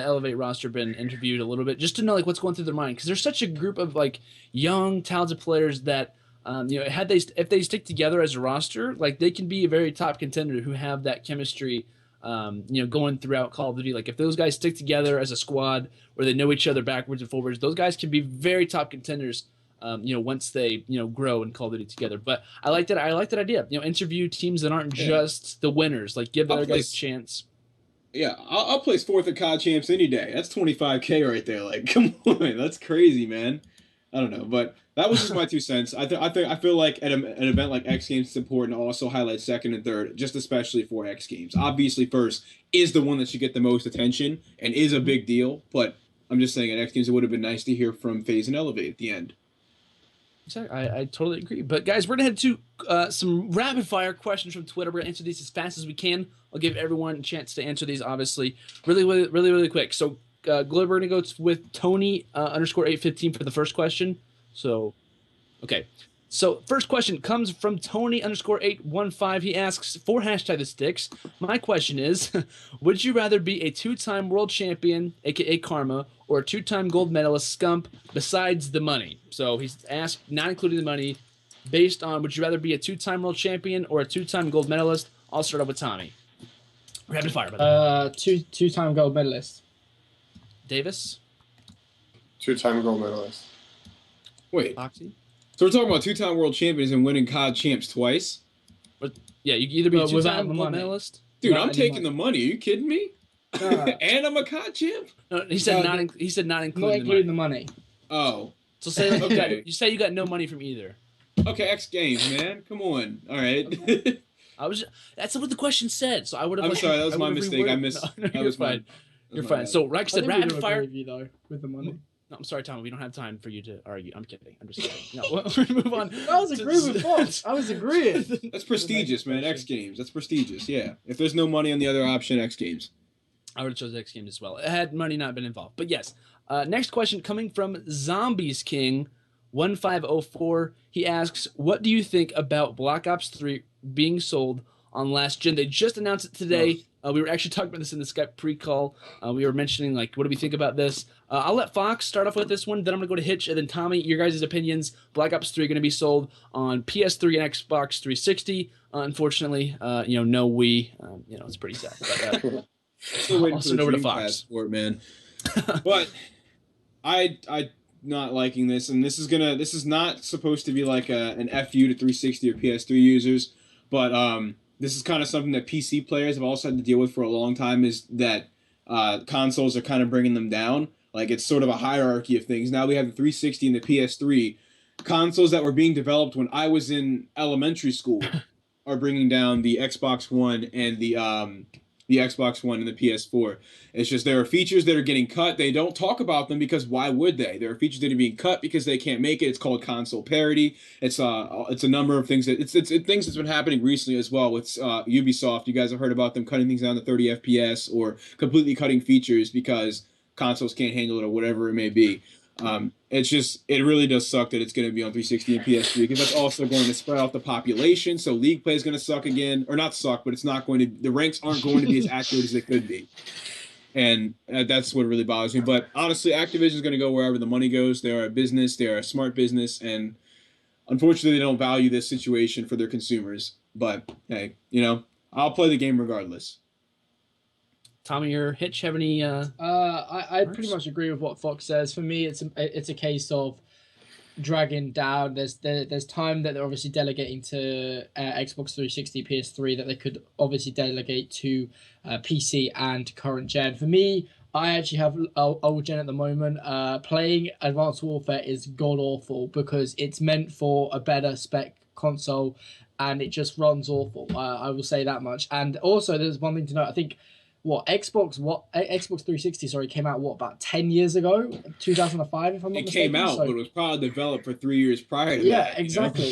Elevate roster been interviewed a little bit just to know like what's going through their mind because there's such a group of like young talented players that if they stick together as a roster, like they can be a very top contender who have that chemistry, going throughout Call of Duty. Like if those guys stick together as a squad where they know each other backwards and forwards, those guys can be very top contenders. Once they grow and Call of Duty together. But I like that. I like that idea. Interview teams that aren't just the winners. Like give the other guys a chance. Yeah, I'll place 4th at COD Champs any day. That's $25K right there. Like, come on, that's crazy, man. I don't know, but that was just my 2 cents. I feel like at an event like X Games, it's important to also highlight 2nd and 3rd, just especially for X Games. Obviously, 1st is the one that should get the most attention and is a big deal. But I'm just saying at X Games, it would have been nice to hear from FaZe and Elevate at the end. I totally agree. But guys, we're gonna head to some rapid fire questions from Twitter. We're gonna answer these as fast as we can. I'll give everyone a chance to answer these, obviously, really quick. So, Globe, we're gonna go with Tony _815 for the first question. So, Okay. So first question comes from Tony_815. He asks for hashtag the STiKS. My question is, would you rather be a 2-time world champion, aka Karma, or a 2-time gold medalist, Scump, besides the money? So he's asked, not including the money, based on would you rather be a 2-time world champion or a 2-time gold medalist? I'll start off with Tommy. Rapid fire, brother. Two-time gold medalist. Davis. 2-time gold medalist. Wait. Foxy. So we're talking about 2-time world champions and winning COD champs twice? But yeah, you can either be a without 2-time the gold money. medalist. Dude, Without I'm any taking money. the money. Are you kidding me? And I'm a COD champ? No, he said No, not. He said not Not including including the the money. money. Oh. So say like, Okay. you say you got no money from either. Okay, X Games, man. Come on. All right. That's what the question said. So I would have. I'm sorry, that was my mistake. I missed. No, that you're was fine. my- You're my fine. bad. So Rex I said think we rapid do fire. agree with you though with the money. No, I'm sorry, Tommy. We don't have time for you to argue. I'm kidding. I'm just kidding. No, we're gonna move on. I was agreeing with Fox. I was agreeing. That's prestigious, man. X Games. That's prestigious. Yeah. If there's no money on the other option, X Games. I would have chose X Games as well. Had money not been involved. But yes. Next question coming from Zombies King 1504. He asks, what do you think about Black Ops 3 being sold on last gen? They just announced it today. We were actually talking about this in the Skype pre-call. We were mentioning, like, what do we think about this? I'll let Fox start off with this one. Then I'm going to go to Hitch. And then Tommy, your guys' opinions. Black Ops 3 going to be sold on PS3 and Xbox 360. Unfortunately, no Wii. It's pretty sad. But, Still waiting I'll for send the over to Dreamcast Fox. for it, man. But I not liking this, and this is not supposed to be like an FU to 360 or PS3 users, but this is kind of something that PC players have also had to deal with for a long time, is that consoles are kind of bringing them down. Like, it's sort of a hierarchy of things. Now we have the 360 and the PS3. Consoles that were being developed when I was in elementary school are bringing down the Xbox One and the Xbox One and the PS4. It's just there are features that are getting cut. They don't talk about them because why would they? There are features that are being cut because they can't make it. It's called console parity. It's a number of things that it's things that's been happening recently as well with Ubisoft. You guys have heard about them cutting things down to 30 FPS or completely cutting features because consoles can't handle it or whatever it may be. It really does suck that it's going to be on 360 and PS3 because that's also going to spread out the population. So League play is going to suck again, or not suck, but it's not going to. The ranks aren't going to be as accurate as they could be, and that's what really bothers me. But honestly, Activision is going to go wherever the money goes. They are a business. They are a smart business, and unfortunately, they don't value this situation for their consumers. But hey, I'll play the game regardless. Tommy or Hitch have any? I pretty much agree with what Fox says. For me, it's a case of dragging down. There's time that they're obviously delegating to Xbox 360, PS3 that they could obviously delegate to PC and current gen. For me, I actually have old gen at the moment. Playing Advanced Warfare is god awful because it's meant for a better spec console, and it just runs awful. I will say that much. And also, there's one thing to note. I think. Xbox 360 came out about 10 years ago, 2005 if I'm not mistaken. It came out, but it was probably developed for 3 years prior to that. Yeah, exactly.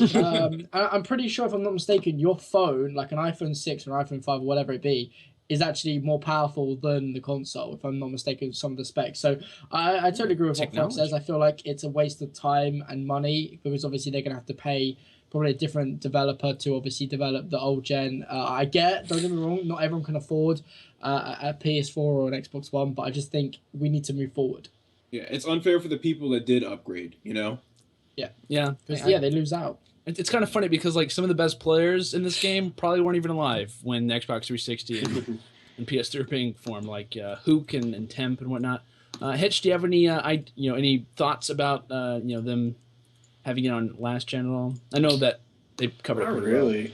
I'm pretty sure if I'm not mistaken, your phone, like an iPhone 6 or an iPhone 5 or whatever it be, is actually more powerful than the console, if I'm not mistaken, some of the specs. So I totally agree with what Fox says. I feel like it's a waste of time and money because obviously they're going to have to pay probably a different developer to obviously develop the old gen. Don't get me wrong, not everyone can afford a PS4 or an Xbox One, but I just think we need to move forward. Yeah, it's unfair for the people that did upgrade, Yeah. Because they lose out. It's kind of funny because like some of the best players in this game probably weren't even alive when the Xbox 360 and PS3 were being formed, like Hook and Temp and whatnot. Hitch, do you have any any thoughts about them having it on last gen at all? I know that they covered it pretty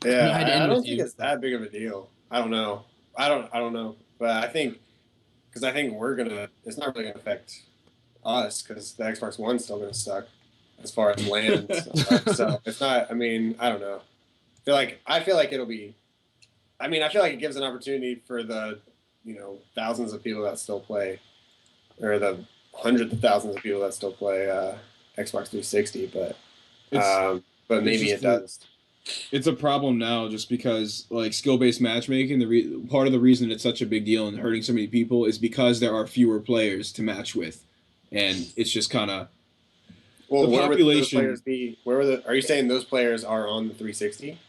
well. Yeah, I don't think it's that big of a deal. I don't know. I don't know, but I think it's not really gonna affect us because the Xbox One's still gonna suck as far as land. So it's not. I mean, I don't know. I feel like it'll be. I mean, I feel like it gives an opportunity for the thousands of people that still play, or the hundreds of thousands of people that still play Xbox 360. But maybe it does. It's a problem now just because like skill-based matchmaking, part of the reason it's such a big deal and hurting so many people is because there are fewer players to match with, and it's just kind of Well, the where would those population. players be? Are you saying those players are on the 360?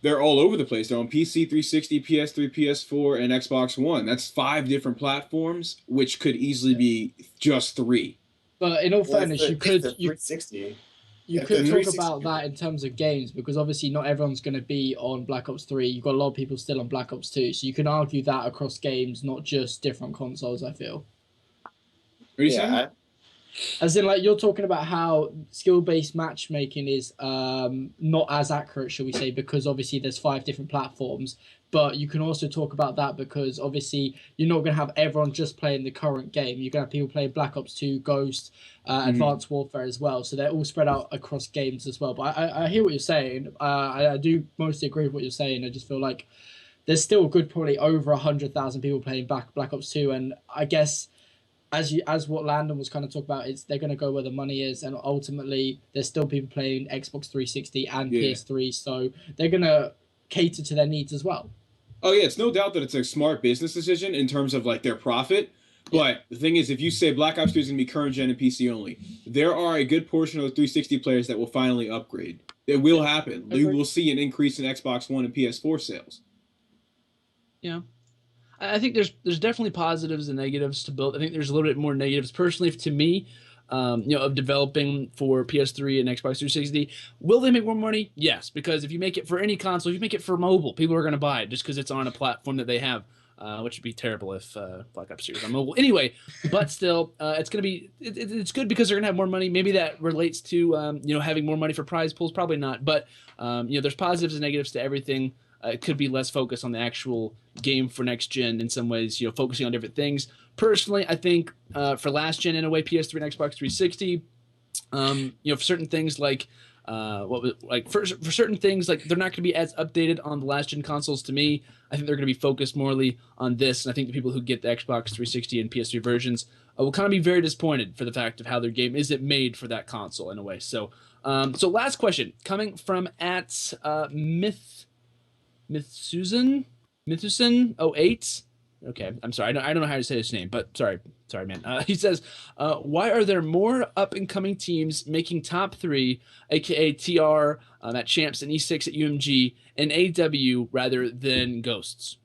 They're all over the place. They're on PC, 360, PS3, PS4, and Xbox One. That's 5 different platforms, which could easily be just 3. But in all fairness, It's the 360. You If could the talk 360 about that in terms of games, because obviously not everyone's going to be on Black Ops 3. You've got a lot of people still on Black Ops 2, so you can argue that across games, not just different consoles, I feel. What are you saying? As in, like, you're talking about how skill-based matchmaking is not as accurate, shall we say, because obviously there's 5 different platforms. But you can also talk about that because obviously you're not going to have everyone just playing the current game. You're going to have people playing Black Ops 2, Ghost, Advanced Warfare as well. So they're all spread out across games as well. But I hear what you're saying. I do mostly agree with what you're saying. I just feel like there's still a good probably over 100,000 people playing Black Ops 2. And I guess as what Landon was kind of talking about, they're going to go where the money is. And ultimately, there's still people playing Xbox 360 and PS3. So they're going to cater to their needs as well. Oh yeah, it's no doubt that it's a smart business decision in terms of like their profit. But the thing is, if you say Black Ops 2 is going to be current gen and PC only, there are a good portion of the 360 players that will finally upgrade. It will happen. We will see an increase in Xbox One and PS4 sales. Yeah. I think there's definitely positives and negatives to both. I think there's a little bit more negatives personally to me, of developing for PS3 and Xbox 360. Will they make more money? Yes, because if you make it for any console, if you make it for mobile, people are going to buy it just because it's on a platform that they have, which would be terrible if Black Ops 2 is on mobile. Anyway, but still, it's going to be it's good because they're going to have more money. Maybe that relates to having more money for prize pools. Probably not, but there's positives and negatives to everything. It could be less focused on the actual game for next gen in some ways, focusing on different things. Personally, I think for last gen in a way, PS3 and Xbox 360, for certain things like for certain things like they're not going to be as updated on the last gen consoles. To me, I think they're going to be focused morely on this, and I think the people who get the Xbox 360 and PS3 versions will kind of be very disappointed for the fact of how their game isn't made for that console in a way. So last question coming from at Mythusen 08. Okay, I'm sorry. I don't know how to say his name, but sorry, man. He says, why are there more up-and-coming teams making top 3, aka TR at Champs and E6 at UMG, and AW rather than Ghosts?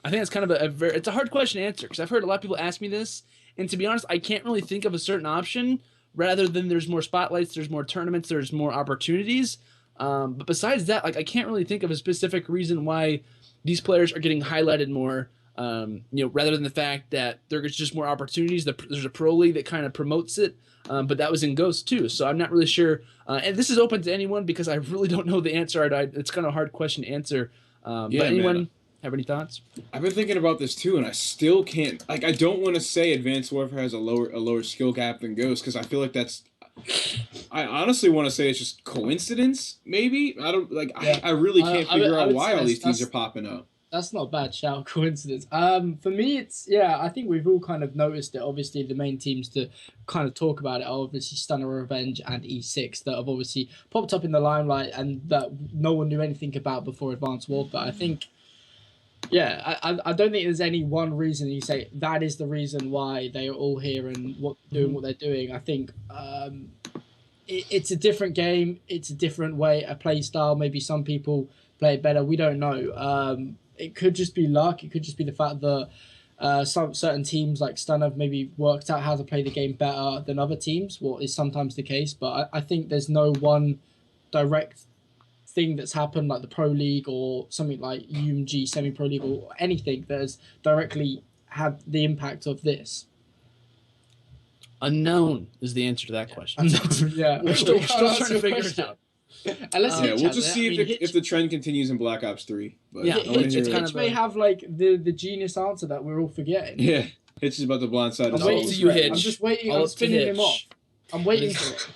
I think that's kind of it's a hard question to answer because I've heard a lot of people ask me this, and to be honest, I can't really think of a certain option rather than there's more spotlights, there's more tournaments, there's more opportunities. But besides that, like I can't really think of a specific reason why these players are getting highlighted more. Rather than the fact that there's just more opportunities. There's a pro league that kind of promotes it, but that was in Ghost too. So I'm not really sure. And this is open to anyone because I really don't know the answer. It's kind of a hard question to answer. But anyone have any thoughts? I've been thinking about this too, and I still can't. Like, I don't want to say Advanced Warfare has a lower skill gap than Ghost because I feel like that's. I honestly want to say it's just coincidence. Maybe I don't like. Yeah. I really can't figure out why all these teams are popping up. That's not a bad shout, coincidence. For me, I think we've all kind of noticed it. Obviously, the main teams to kind of talk about it are obviously Stunner Revenge and E6 that have obviously popped up in the limelight and that no one knew anything about before Advanced Warfare. I think, I don't think there's any one reason you say that is the reason why they are all here and what they're doing. I think it's a different game. It's a different way, a play style. Maybe some people play it better. We don't know. It could just be luck. It could just be the fact that some certain teams like Stun have maybe worked out how to play the game better than other teams, what is sometimes the case. But I think there's no one direct thing that's happened like the Pro League or something like UMG Semi-Pro League or anything that has directly had the impact of this. Unknown is the answer to that question. Yeah, we're still trying to figure it out. We'll just see if the trend continues in Black Ops 3. But Hitch may have like the genius answer that we're all forgetting. Yeah, Hitch is about the blind side. I'm waiting to you, Hitch. I'm just waiting. I'm spinning him off. I'm waiting for it.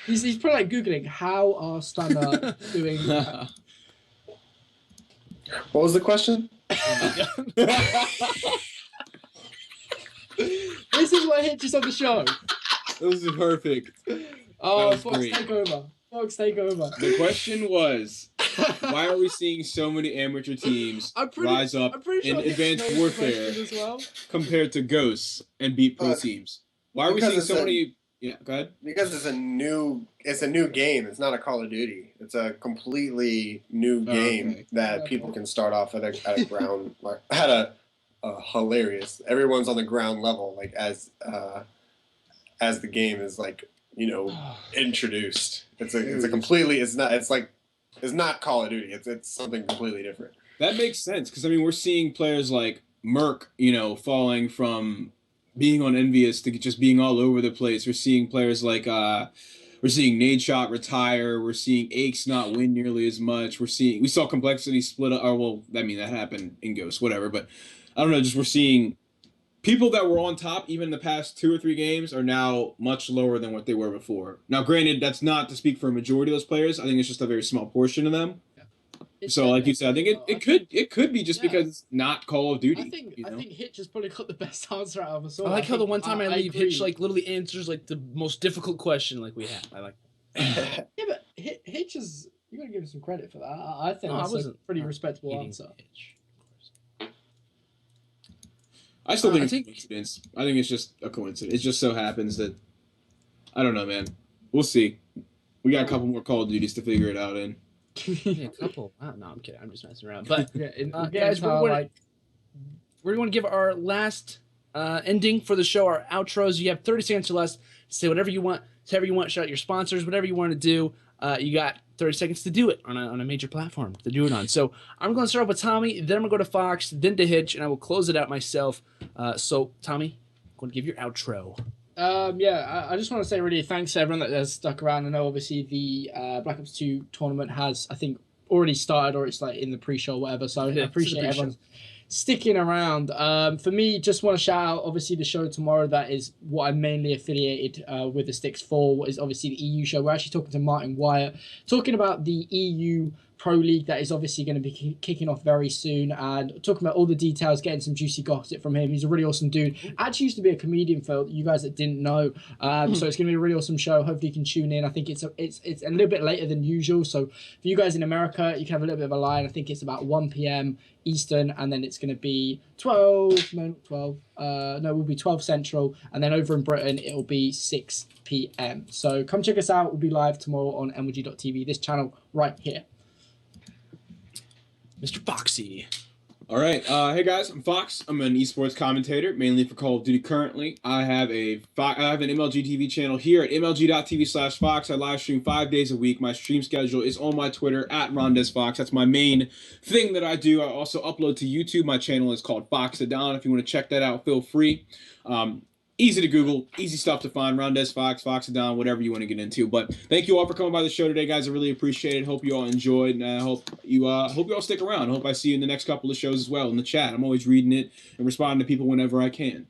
He's probably like Googling how are Stunner doing. What was the question? This is why Hitch is on the show. This is perfect. Oh, Fox take over. Fox take over. The question was, why are we seeing so many amateur teams rise up in Advanced Warfare compared to Ghosts and beat pro teams? Why are we seeing so many Yeah, go ahead. Because it's a new game. It's not a Call of Duty. It's a completely new game that people can start off at a ground like at a hilarious. Everyone's on the ground level, like as the game is like introduced. It's not Call of Duty. It's something completely different. That makes sense because I mean we're seeing players like Merc, falling from being on Envious to just being all over the place. We're seeing players like we're seeing Nadeshot retire. We're seeing Aches not win nearly as much. We saw Complexity split up. Or well, I mean that happened in Ghost, whatever. But I don't know. Just we're seeing people that were on top even in the past 2 or 3 games are now much lower than what they were before. Now, granted, that's not to speak for a majority of those players. I think it's just a very small portion of them. So, like you said, I think it could be just because it's not Call of Duty. I think Hitch has probably got the best answer out of us all. I like how the one time I leave, Hitch like literally answers like the most difficult question like we have. I like. Yeah, but Hitch is, you gotta give him some credit for that. I think that's a pretty respectable answer. I still think it's a coincidence. I think it's just a coincidence. It just so happens that I don't know, man. We'll see. We got a couple more Call of Duties to figure it out in. Yeah, a couple. Oh, no, I'm kidding. I'm just messing around. But guys, we're going to give our last ending for the show, our outros. You have 30 seconds or less. Say whatever you want. Say whatever you want. Shout out your sponsors. Whatever you want to do. You got 30 seconds to do it on a major platform to do it on. So I'm going to start off with Tommy. Then I'm going to go to Fox. Then to Hitch. And I will close it out myself. So, Tommy, I'm going to give your outro. I just want to say really thanks to everyone that has stuck around. I know obviously the Black Ops 2 tournament has, I think, already started, or it's like in the pre-show or whatever. So I appreciate everyone sticking around. For me, just want to shout out obviously the show tomorrow. That is what I'm mainly affiliated with the STiKS for, is obviously the EU show. We're actually talking to Martin Wyatt, talking about the EU Pro League that is obviously going to be kicking off very soon, and talking about all the details, getting some juicy gossip from him. He's a really awesome dude. Actually used to be a comedian, for you guys that didn't know. So it's going to be a really awesome show. Hopefully you can tune in. I think it's a little bit later than usual. So for you guys in America, you can have a little bit of a line. I think it's about 1 p.m. Eastern, and then it's going to be 12 Central, and then over in Britain it'll be 6 p.m. So come check us out. We'll be live tomorrow on MWG.TV, this channel right here. Mr. Foxy. All right. Hey, guys. I'm Fox. I'm an esports commentator, mainly for Call of Duty currently. I have an MLG TV channel here at mlg.tv/Fox. I live stream 5 days a week. My stream schedule is on my Twitter, at RondezFox. That's my main thing that I do. I also upload to YouTube. My channel is called Foxadon. If you want to check that out, feel free. Easy to Google, easy stuff to find. Rondez Fox, Foxadon, whatever you want to get into. But thank you all for coming by the show today, guys. I really appreciate it. Hope you all enjoyed, and I hope you all stick around. I hope I see you in the next couple of shows as well in the chat. I'm always reading it and responding to people whenever I can.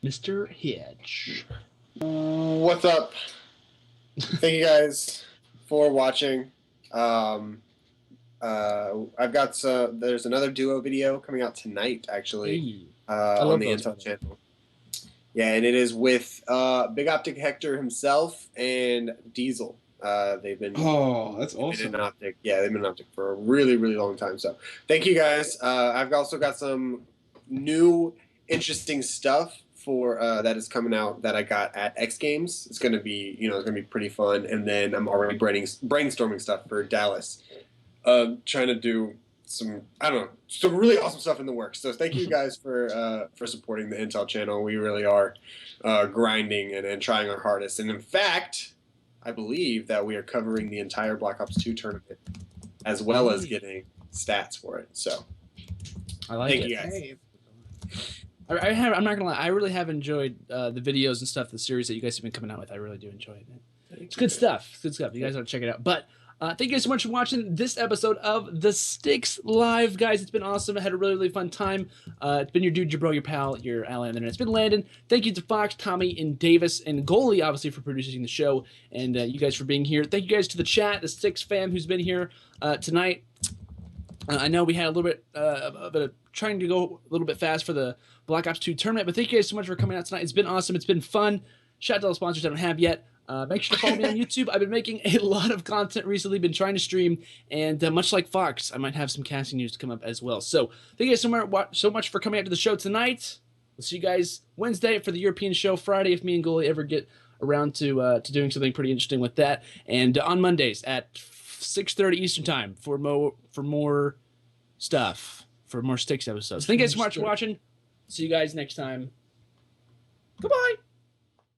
Mr. Hitch. What's up? Thank you guys for watching. I've got there's another duo video coming out tonight, actually. Hey. On the Intel channel. Yeah, and it is with Big Optic Hector himself and Diesel. They've been that's awesome. They've been in Optic for a really, really long time. So thank you guys. I've also got some new interesting stuff for that is coming out that I got at X Games. It's gonna be pretty fun. And then I'm already brainstorming stuff for Dallas. Trying to do some really awesome stuff in the works. So thank you guys for supporting the Intel channel. We really are grinding and trying our hardest. And in fact, I believe that we are covering the entire Black Ops 2 tournament as well as getting stats for it. So I like thank it. you guys. Hey. I'm not gonna lie. I really have enjoyed the videos and stuff, the series that you guys have been coming out with. I really do enjoy it. It's good stuff. It's good stuff. You guys ought to check it out. But thank you guys so much for watching this episode of the STiKS Live, guys. It's been awesome. I had a really, really fun time. It's been your dude, your bro, your pal, your ally on the internet. It's been Landon. Thank you to Fox, Tommy, and Davis, and Goalie, obviously, for producing the show, and you guys for being here. Thank you guys to the chat, the STiKS fam who's been here tonight. I know we had a little bit of trying to go a little bit fast for the Black Ops 2 tournament, but thank you guys so much for coming out tonight. It's been awesome. It's been fun. Shout out to all the sponsors I don't have yet. Make sure to follow me on YouTube. I've been making a lot of content recently, been trying to stream, and much like Fox, I might have some casting news to come up as well. So thank you guys so much for coming out to the show tonight. We'll see you guys Wednesday for the European show. Friday, if me and Goalie ever get around to doing something pretty interesting with that. And on Mondays at 6:30 Eastern Time for more stuff, for more STiKS episodes. Thank you guys so much for watching. See you guys next time. Goodbye.